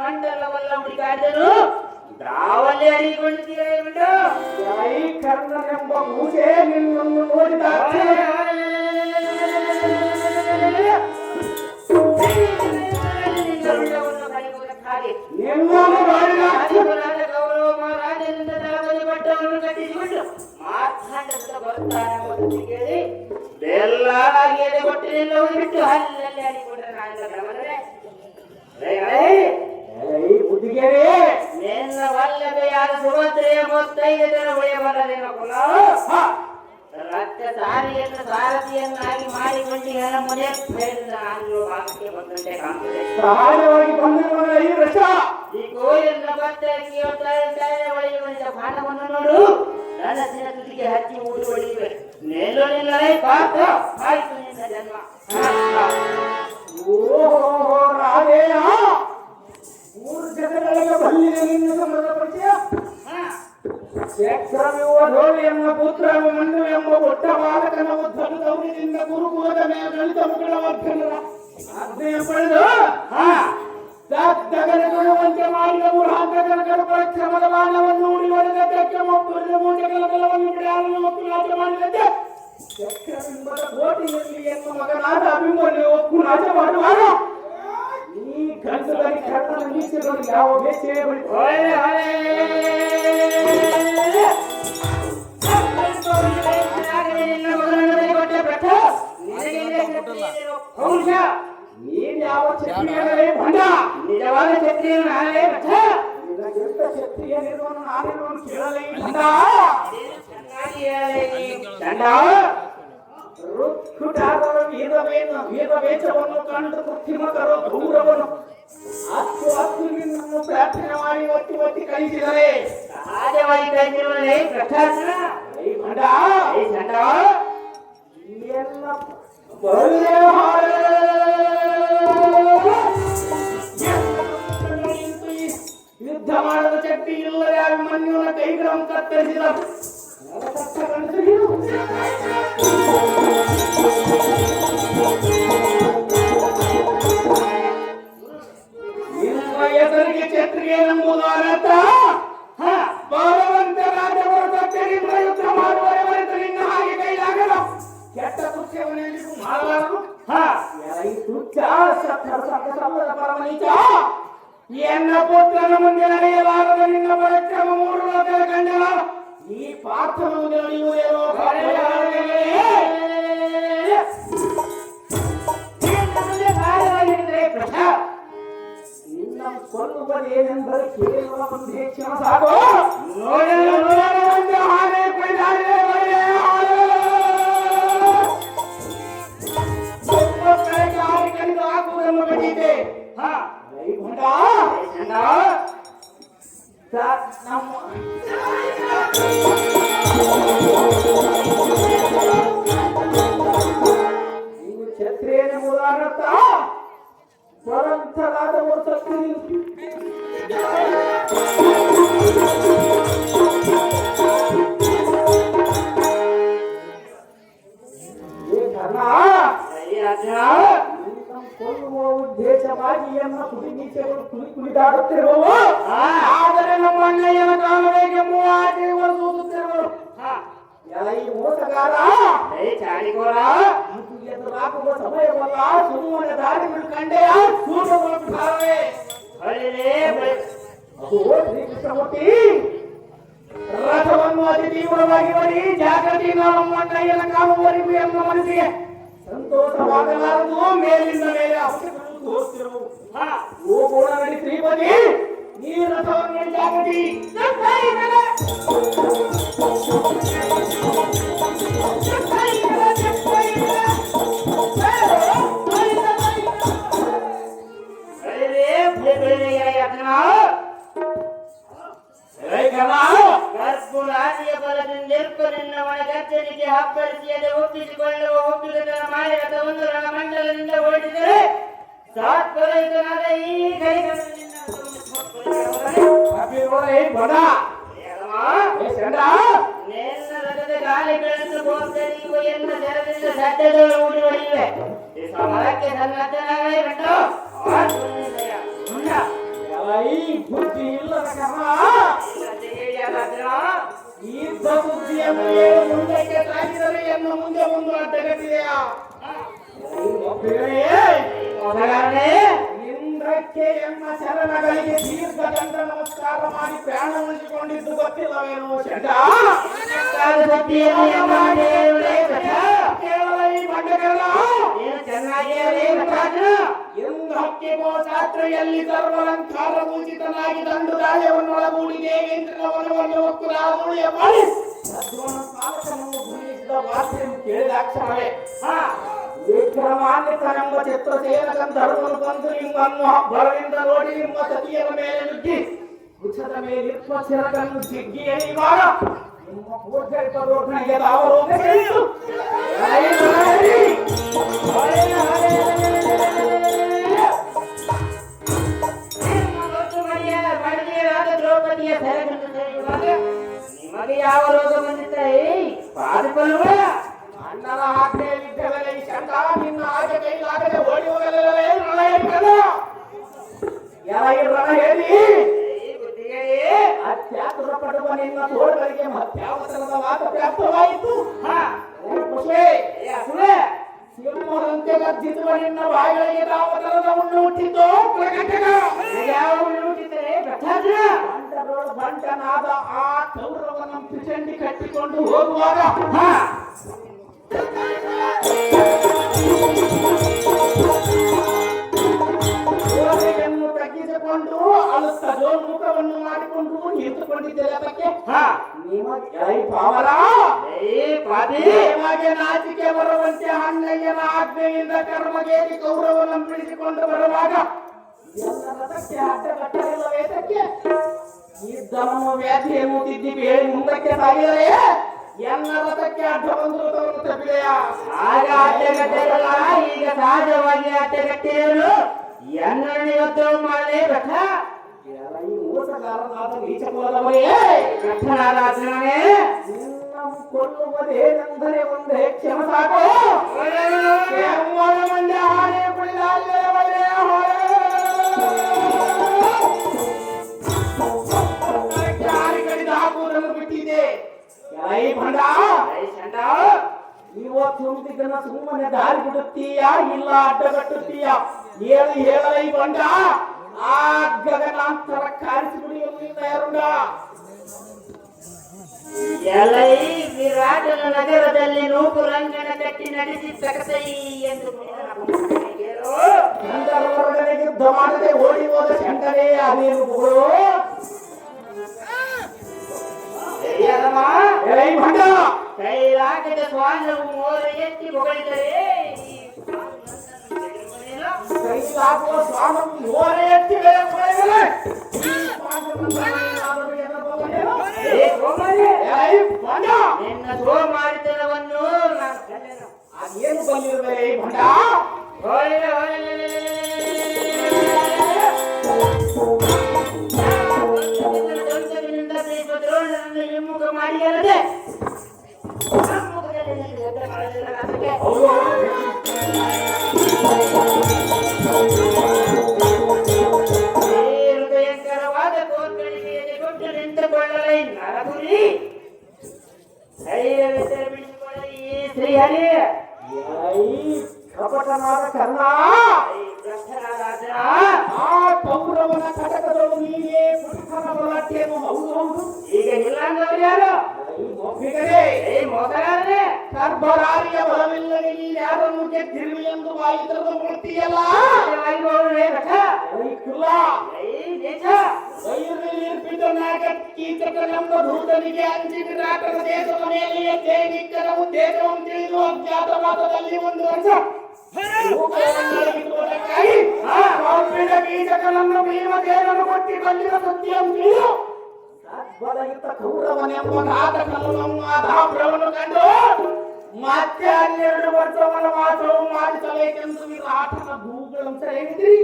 ಮಂಡಲವಲ್ಲ ಹುಡುಕಾಡಿದರು ದ್ರಾವಲ್ಲಿ ಅಡಿಕೊಂಡಿದ್ದೀರ ಕರ್ಣನೆಂಬ ಮೂಸೆ ನಿನ್ನನ್ನು ನೋಡಿದ ಗೌರವ ಮಹಾರಾಜನಿಂದ ದಾವಲಿ ಭಟ್ಟವನ್ನು ಕಟ್ಟಿಸಿಕೊಂಡು ಮಾತಾಡದ ಬರ್ತಾನೆ ಕೇಳಿ ಬೆಲ್ಲಾಗಿ ಎದೆ ಕೊಟ್ಟಿನಿಂದ ಹೋಗಿಬಿಟ್ಟು ಅಲ್ಲಲ್ಲಿ ಆಡಿಕೊಂಡ್ರೆ ಬುದ್ಧಿಗೆರೆ ನಿನ್ನ ವಲ್ಲಭೆ ಯಾರು ಸುಭದ್ರೆಯ 35 ಜನ ಉಳಿಯಬಲ್ಲದೇನೋ ಕುಲ ರಕ್ತ ಸಾರಿಯನ್ನು ಸಾರಥಿಯನ್ನಾಗಿ ಮಾಡಿಕೊಂಡು ನನ್ನ ಮನೆ ಹೇಳಿದ ನಾನು ಭಾಗಕ್ಕೆ ಬಂದಂತೆ ಕಾಣುತ್ತದೆ. ಸಹಾಯವಾಗಿ ಬಂದಿರುವ ಈ ರಸ ಈ ಗೋಯನ್ನ ಬತ್ತಕ್ಕೆ ಒಳೆಯುವಂತ ಬಾಣವನ್ನು ನೋಡು, ಧನಸಿನ ತುದಿಗೆ ಹಚ್ಚಿ ಊರು ಒಡೆಯುವೆ. ನೆಲ್ಲು ನಿಲ್ಲಲೇ ಪಾಪ ಆಯ್ತು ನಿನ್ನ ಜನ್ಮ. ಓಹೋ ರಾಧೇಯ, 3 ಜಗಗಳಿಗೆ ಬಲ್ಲಿದೆ ನಿನ್ನ ಸಮರದ ಪರಿಚಯ. ಚಕ್ರವ್ಯೂಹ ಧೋಳಿ ಎಂಬ ಪುತ್ರ ಮಂಡು ಎಂಬ ಒಟ್ಟ ಬಾಲಕನ ಉದ್ಧತ ದೌರ್ಯದಿಂದ ಗುರುಕುಲದ ಮೇಲೆ ದಲಿತ ಮಕ್ಕಳ ವರ್ಧನರ ಆಜ್ಞೆಯ ಪಡೆದು ದಗನಗೊಳ್ಳುವಂತೆ ಮಾಡಿದ ಮುರಾಂತಕರ ಪರಿಶ್ರಮದ ಬಾಣವನ್ನು ಉಳಿವರೆದಕ್ಕೆ ಒಬ್ಬರ ಮೂಟೆಗಳ ಬಲವನ್ನು ಬಿಡಾರನ್ನು ಮತ್ತು ನಾಶ ಮಾಡಿದಂತೆ ಚಕ್ರಬಿಂಬದ ಕೋಟಿಯಲ್ಲಿ ಎನ್ನುವ ಮಗನಾದ ಅಭಿಮನ್ಯು ಒಪ್ಪು ನಾಶ ಮಾಡುವಾಗ ಈ ಗಂಧದಲ್ಲಿ ಕರ್ಣನ ಮೀಸೆಗಳು ಯಾವ ಬೇಸೆ ನೀನ್ ಯಾವ ಕ್ಷತ್ರಿಯನೇ ಭಂಡ, ನಿಜವಾದ ಕ್ಷತ್ರಿಯನು ನಾನೇ ಭಟ್ಟ. ನಿನಗಿಂತ ಕ್ಷತ್ರಿಯನಿರುವನು ನಾನಿರುವನು ಕೇಳಲೇ ಭಂಡ. ಚೆನ್ನಾಗಿ ಹೇಳಲೇ ಚಂಡ. ರುಕ್ಕುಟಾದವ ವೇದ ವೇಷವನ್ನು ಕಂಡು ಕೃತ್ರಿಮಕರು ಗೌರವನು ಹತ್ತು ನಿನ್ನನ್ನು ಪ್ರಾರ್ಥನೆ ಮಾಡಿ ಒತ್ತಿ ಕಳಿಸಿದರೆ ಸಹಜವಾಗಿ ಕೈಸಿರುವನೇ ಭ್ರಷ್ಟಾಚಾರ. ಭಂಡ ಚಂಡ ಎಲ್ಲ ಬರುದೇ ಯುದ್ಧ ಮಾಡದ ಶಕ್ತಿ ಇಲ್ಲದೆ ಅಭಿಮನ್ಯುನ ಕೈಗಳನ್ನು ಕತ್ತರಿಸಿದ ನಿಮ್ಮ ಹೆಸರಿಗೆ ಕ್ಷತ್ರಿಯನೆಂಬುದು ಅನರ್ಥ. ಬಲವಂತ ರಾಜವರ ಕತ್ತರಿಂದ ಯುದ್ಧ ಮಾಡುವವರೆವರೆಗೂ ನಿನ್ನ ಹಾಗೆ ಕೈಲಾಗಲ್ಲ. ಕೆಟ್ಟ ಕೃತ್ಯವನ್ನೆಲ್ಲಿಗೂ ಮಾಡಲಾರದು. ಈ ತುಚ್ಛ ಸತ್ಯದ ಪರಮನೀಚ ಎನ್ನ ಪುತ್ರನ ಮುಂದೆ ನಡೆಯಲಾರದ ನಿನ್ನ ಪರಾಕ್ರಮ 3 ಲೋಕದ ಕಂಡನ ಈ ಪಾರ್ಥನ ಮುಂದೆ ನಡೆಯುವುದೇನೋ ನಿನ್ನ ಕೊಲ್ಲುವುದೇನೆಂದರೆ ಕೇವಲ ಒಂದೇ ಕ್ಷಣ ಸಾಕು. ಹಾಗೆ ಕಡಿದು ಹಾಕುವುದನ್ನು ಬಿಟ್ಟಿದ್ದೆ. ನೀವು ಕ್ಷತ್ರಿಯನೆಂಬುದು ಅನರ್ಥ. ಸ್ವರಂತರಾದವರು ಸತ್ಯ ಕೊಲ್ಲುವ ಉದ್ದೇಶವಾಗಿ ಎನ್ನ ಕುಡಿನೀಚೆಗಳು ಕುಣಿದಾಡುತ್ತಿರುವವು. ಆದರೆ ನಮ್ಮ ಅಣ್ಣಯ್ಯನ ಕಾಲಬೇಕೆಂಬುವ ಆಚೆಗಳು ಸೂಸುತ್ತಿರುವರು. ಈ ಮೋಸಗಾರ ಎದುರಾಗುವ ಸಮಯವಲ್ಲ. ಸುಮ್ಮನೆ ದಾರಿಗಳು ಕಂಡೆ ಸೂರ್ಯಗೊಳ್ಳುತ್ತಾರೆ. ಅದು ಶ್ರೀಕೃಷ್ಣಮೂರ್ತಿ ರಥವನ್ನು ಅತಿ ತೀವ್ರವಾಗಿ ಹೊಡಿ ಜಾಗೃತಿ ನಮ್ಮ ಅಣ್ಣಯ್ಯನ ಕಾಲುವರೆಗೂ ಎಂಬ ಮನಸ್ಸಿಗೆ ಸಂತೋಷವಾಗಲಾರದು. ಮೇಲಿಂದ ಮೇಲೆ ಅವಶ್ಯಕತೆ ತೋರುತ್ತಿರುವು. ಹೋಗೋಣ ನಡಿ ಶ್ರೀಪತಿ, ಈ ರಥವನ್ನು ಜಾಗೃತಿ ಮಂಡಲದಿಂದ ಓಡಿದರೆ ಸಾತ್ವರಹಿತನಾದ ಈ ಕೈಗಳಿಂದ ನಿನ್ನ ರಥದ ಗಾಲಿಗಳನ್ನು ಗೋಚರಿಸುವ ಎನ್ನ ಜಲದಿಂದ ಸದ್ಯಗಳು ಉಡಿ ಹೊಡೆಯುವೆ ಈ ಸಮರಕ್ಕೆ ಸನ್ನದ್ಧನಾಗಲೇ ಬಿಟ್ಟು ಬುದ್ಧಿ ಇಲ್ಲದ ಕರ್ಮ ಇದ್ದ ಬುದ್ಧಿಯನ್ನು ಮುಂದಕ್ಕೆ ಸಾಗಿದರೆ ಎನ್ನು ಮುಂದೆ ಒಂದು ಅಡ್ಡಗಟ್ಟಿದೆಯಾ ಇಂದ್ರಕ್ಕೆ ಎನ್ನ ಚರಣಗಳಿಗೆ ದೀರ್ಘದಂಡ ನಮಸ್ಕಾರ ಮಾಡಿ ಪ್ರಾಣ ಉಳಿಸಿಕೊಂಡಿದ್ದು ಗೊತ್ತಿಲ್ಲವೇನು ಕೇವಲ ಈ ಬಂಡೆಗಳ ಇಂದ್ರಕ್ಕೆಗೋ ಜಾತ್ರೆಯಲ್ಲಿ ಧರ್ಮಲಂಕಾರ ಭೂಷಿತನಾಗಿ ದಂಡು ದಾಳ್ಯವನ್ನು ಒಳಗೂಡಿ ದೇವೇಂದ್ರನ ವನವನ್ನು ಒಕ್ಕುರಾಗುಳಿಯ ಮಾಡಿ ಕೇಳಿದಾಕ್ಷಣವೇ ವಿಕ್ರಮಾನ್ವಿತನೆಂಬ ಚಿತ್ರಸೇನಕ ಧರ್ಮನು ಬಂದು ನಿಮ್ಮನ್ನು ಬರದಿಂದ ನೋಡಿ ನಿಮ್ಮ ಸತಿಯರ ಮೇಲೆ ನುಗ್ಗಿ ವೃಕ್ಷದ ಮೇಲಿರುವ ಚಿರಕನ್ನು ಜಿಗ್ಗಿ ಎಳೆಯುವಾಗ ನಿಮ್ಮ ಪೂರ್ಜರಿತ ರೋಗನಿಗೆ ಅವರೋಗ ಹೇಳಿತು ದ್ರೌಪದಿಯ ಸೆರೆಗಳನ್ನು ಸೇರುವಾಗ ನಿಮಗೆ ಯಾವ ರೋಗ ಬಂದಿತ್ತೆ ಪಾದಪಲ್ವ ಅಣ್ಣನ ಆಜ್ಞೆಯಲ್ಲಿದ್ದವರೇ ಈ ಶಂಕ ನಿನ್ನ ಆಗ ಕೈಲಾಗದೆ ಓಡಿ ಹೋಗಲಿಲ್ಲವೇ ರಣ ಹೇಳಿಕಲ್ಲ ಯಾರಾಗಿರಣ ಹೇಳಿ ಅತ್ಯಾತುರ ಪಡುವ ನಿನ್ನ ತೋಳುಗಳಿಗೆ ಮತ್ಯಾವತರದ ಮಾತ ಪ್ರಾಪ್ತವಾಯಿತು ಸಿಂಹದಂತೆ ಗರ್ಜಿಸುವ ನಿನ್ನ ಬಾಯಿಗಳಿಗೆ ಯಾವ ತರದ ಉಣ್ಣು ಹುಟ್ಟಿದ್ದೋ ಯಾವ ಹುಟ್ಟಿದ್ದರೆ ಬಂಟನಾದ ಆ ಕೌರವನ ಪಿಚಂಡಿ ಕಟ್ಟಿಕೊಂಡು ಹೋಗುವಾಗ ಗೋಡೆಯನ್ನು ತಗ್ಗಿಸಿಕೊಂಡು ಅಳುತ್ತ ಜೋನ್ಮುಖವನ್ನು ಮಾಡಿಕೊಂಡು ನಿಂತುಕೊಂಡಿದ್ದೇವೆ ಅದಕ್ಕೆ ನಿಮಗೆ ನಾಚಿಕೆ ಬರುವಂತೆ ಅಣ್ಣಯ್ಯನ ಆಜ್ಞೆಯಿಂದ ಕರ್ಮಗೇರಿ ಗೌರವವನ್ನು ಬಿಡಿಸಿಕೊಂಡು ಬರುವಾಗ ಎಲ್ಲದಕ್ಕೆ ಅಡ್ಡಗಟ್ಟಲಿಲ್ಲವೇತಕ್ಕೆ ಇದ್ದವನು ವ್ಯಾಧಿಯ ಮುಗಿದ್ದಿ ಬೇಳೆ ಮುಂದಕ್ಕೆ ಸಾಗಿದರೆ ಎಲ್ಲದಕ್ಕೆ ಅಡ್ಡ ಬಂದಿರುವುದನ್ನು ತಪ್ಪಿದೆಯಾ ಆಗ ಅಡ್ಡಗಟ್ಟೆಯಲ್ಲ ಈಗ ಸಹಜವಾಗಿ ಅಡ್ಡಗಟ್ಟೆಯಲು ಎನ್ನನ್ನು ಯೋಚನೆ ಮಾಡಲೇಬೇಕ ಈ ಮೋಸಗಾರನಾದ ನೀಚಕುಲದವರೇ ಕಠನಾದ ಆಚರಣೆ ಕೊಲ್ಲುವುದೇನೆಂದರೆ ಒಂದೇ ಕ್ಷಮ ಸಾಕು ಮಂಡ್ಯ ಹಾಳೆ ಕಡಿದು ಹಾಕುವುದನ್ನು ಬಿಟ್ಟಿದೆ ಭಂಡ ಇವತ್ತು ಸುಮ್ಮನೆ ದಾರಿ ಬಿಡುತ್ತೀಯಾ ಇಲ್ಲ ಅಡ್ಡಗಟ್ಟುತ್ತೀಯಾ ಹೇಳು ಹೇಳಲೈ ಬಂಡ ಆ ಗಗನಾಂತರ ಕಾರಿಸಿಬಿಡಿಯಲಿಲ್ಲ ಯಾರುಂಡ ಎಲೈ ವಿರಾಟನ ನಗರದಲ್ಲಿ ನೂಪುರಂಗನ ಕಟ್ಟಿ ನಡೆಸಿ ತಕಸೈ ಎಂದು ಗಂಧರ್ವರೊಡನೆ ಯುದ್ಧ ಮಾಡದೆ ಓಡಿ ಹೋದ ಶಂಕರೇ ಅದೇನು ಗುರು ಭಂಡ ಕೈಲಾಗದ ಸ್ವಾನವು ಮೋರ ಎತ್ತಿ ಹೊಗಳಿದರೆ ಕೈಲಾಗುವ ಸ್ವಾಮಿ ಮೋರೆ ಎತ್ತಿವೆ ನಿನ್ನ ಸೋಮಾರಿತನವನ್ನು ಅದೇನು ಬಂದಿರುವೆ ಭಂಡ ಹಿಮ್ಮುಖ ಮಾಡಿಯಲ್ಲದೆ ಹೃದಯಂಕರವಾದ ಕೋರ್ಗಳಿಗೆ ಕೊಟ್ಟು ನಿಂತುಕೊಳ್ಳಲೈ ನರಗುರಿ ಧೈರ್ಯವಿದ್ದರೆ ಬಿಡಿಸಿಕೊಳ್ಳಿ ಶ್ರೀಹರಿ ಕಪಟನಾದ ಕರ್ಣ ಆ ಕೌರವನ ಕಟಕದಳು ನೀನೇ ಪುಷ್ಕರ ಬಲಾಟೆಯನ್ನು ಹೌದು ಹೌದು ಈಗ ಇಲ್ಲ ಅಂದವರು ಯಾರು ಮೋಸಗಾರರೇ ಕರ್ಬರಾರಿಯ ಬಲವಿಲ್ಲದೆ ನೀನು ಯಾರನ್ನು ಗೆದ್ದಿರುವಿ ಎಂದು ಬಾಯಿತರದ ಮೂರ್ತಿಯಲ್ಲ ಕೀಚಕನೆಂಬ ದೂತನಿಗೆ ಅಂಜಿ ವಿರಾಟನ ದೇಶದ ಮೇಲೆಯೇ ದೇವಿಕ್ಕರ ಉದ್ದೇಶವನ್ನು ತಿಳಿದು ಅಜ್ಞಾತವಾದದಲ್ಲಿ ಒಂದು ವರ್ಷ ಕೀಚಕನನ್ನು ಭೀಮದೇವನು ಕೊಟ್ಟಿ ಬಂದಿರ ಸುದ್ದಿಯನ್ನು ತಿಳಿದು ಬಲಯುತ ಕೌರವನೆಂಬ ನಾಟಕನು ನಮ್ಮ ಧಾಮ್ರವನ್ನು ಕಂಡು ಮತ್ತೆ 12 ವರ್ಷ ವನವಾಸವು ಮಾಡಿಸಬೇಕೆಂದು ವಿರಾಟನ ಭೂಗಳನ್ನು ಹೇಳಿದ್ರಿ.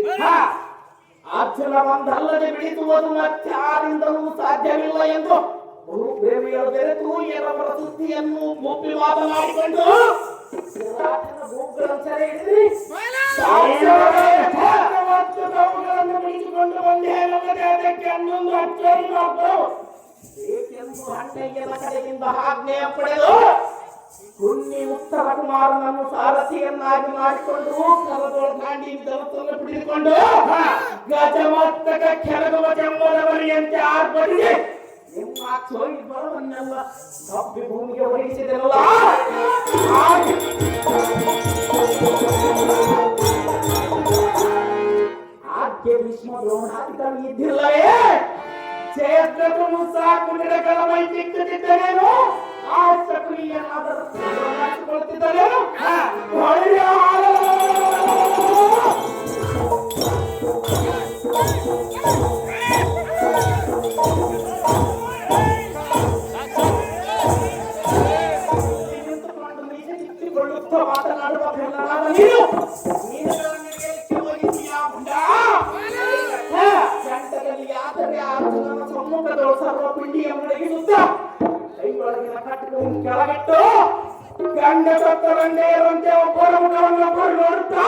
ಅರ್ಜುನ ಒಂದಲ್ಲದೆ ಬಿಡಿಸುವುದು ಮತ್ತೆ ಯಾರಿಂದಲೂ ಸಾಧ್ಯವಿಲ್ಲ ಎಂದು ಗುರುಪ್ರೇಮಿಗಳು ಬೆರೆತು ಎರವರ ಸುದ್ದಿಯನ್ನು ಒಪ್ಪಿ ಮಾತನಾಡಿಕೊಂಡು ವಿರಾಟನ ಭೂಗಳನ್ನು ಸೆರೆ ಹಿಡಿದ್ರಿ. ಅವುಗಳನ್ನು ಬಿಡಿಸಿಕೊಂಡು ಒಂದೇ ನಮಗೆ ಅದಕ್ಕೆ 11 ಅಚ್ಚರಿ ಮಕ್ಕಳು ಏಕೆಂದು ಅಣ್ಣಯ್ಯನ ಕಡೆಯಿಂದ ಆಜ್ಞೆಯ ಪಡೆದು ಕುನ್ನಿ ಉತ್ತರ ಕುಮಾರನನ್ನು ಸಾರಥಿಯನ್ನಾಗಿ ಮಾಡಿಕೊಂಡು ಕರದೊಳ ಗಾಂಡಿ ದಳತನ್ನು ಬಿಡಿಸಿಕೊಂಡು ಗಜಮಸ್ತಕ ಕೆರಗುವ ಜಂಬದವರಿಯಂತೆ ಆರ್ಭಟಿಸಿ ನಿಮ್ಮ ಸೋಗಿ ಬರವನ್ನೆಲ್ಲ ಕಪ್ಪಿ ಭೂಮಿಗೆ ಒದಗಿಸಿದೆನಲ್ಲ. ಆದ್ಯ ಭೀಷ್ಮ ದ್ರೋಣಾದಿಗಳು ಇದ್ದಿಲ್ಲವೇ? ಜಯದ್ರಥನು ಸಾಕು ನಿರಗಳ ಮೈ ತಿಕ್ಕುತ್ತಿದ್ದನೇನು? ಆ ಸಕ್ರಿಯನಾದರೂ ಮಾಡಿಸಿಕೊಳ್ಳುತ್ತಿದ್ದನೇನು? ನಿಂತುಕೊಳ್ಳುತ್ತಾ ಮಾತನಾಡುವ ಸಮ್ಮುಖದಳು ಸರ್ವ ಪಿಂಡಿಯ ಮುಳುಗಿಸುತ್ತ ಕೈಯೊಳಗಿನ ಕಟ್ಟುಗಳನ್ನು ಕೆಳಗಿಟ್ಟು ಗಂಡ ಸತ್ತರಂತೆಯರಂತೆ ಒಬ್ಬರ ಮುಖವನ್ನು ಒಬ್ಬರು ನೋಡುತ್ತಾ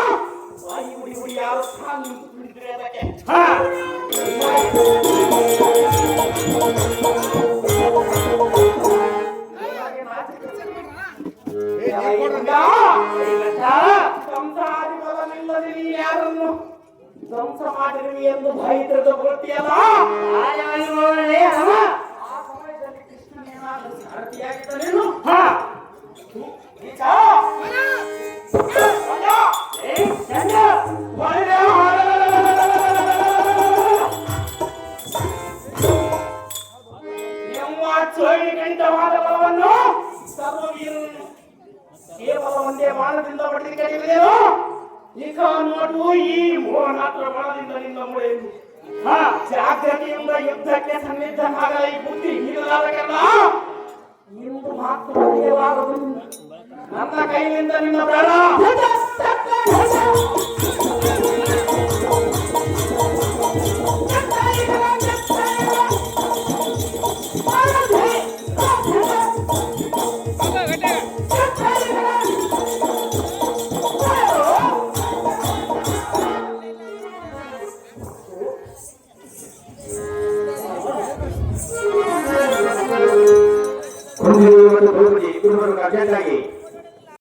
ಬಾಯಿ ಉಡಿ ಉಡಿ ಯಾರು ನಿಂತು ಬಿಡಿದ್ರೆ ಅದಕ್ಕೆ ಸಂಸಾರಿಲ್ಲದೆ ನೀ ಯಾರನ್ನು ಧ್ವಂಸ ಮಾಡಿರುವಿ ಎಂದು ಭಯ ತಿಳಿದುಕೊಳ್ಳುತ್ತೀಯಲ್ಲ. ಆ ಸಮಯದಲ್ಲಿ ಕೃಷ್ಣನೇನಾದರೂ ಸಾರಥಿಯಾಗಿದ್ದನೇನು? ಗಣಿತವಾದ ಬಲವನ್ನು ಸರ್ವವೀರನು ಕೇವಲ ಒಂದೇ ಬಾಣದಿಂದ ಹೊಡೆದಿದ್ದೇನು? ಈಗ ನೋಡು ಈ ಮೋಹನಾತ್ರ ಬಲದಿಂದ ನಿನ್ನ ಮುಳೆಯುವುದು. ಜಾಗ್ರತೆಯಿಂದ ಯುದ್ಧಕ್ಕೆ ಸನ್ನಿಧನಾಗಲ ಈ ಬುದ್ಧಿ ಹೀರಲಾರಲ್ಲ. ಇಂದು ಮಾತ್ರ ನಡೆಯಲಾರದು. ನನ್ನ ಕೈಯಿಂದ ನಿನ್ನ ಬೇಡ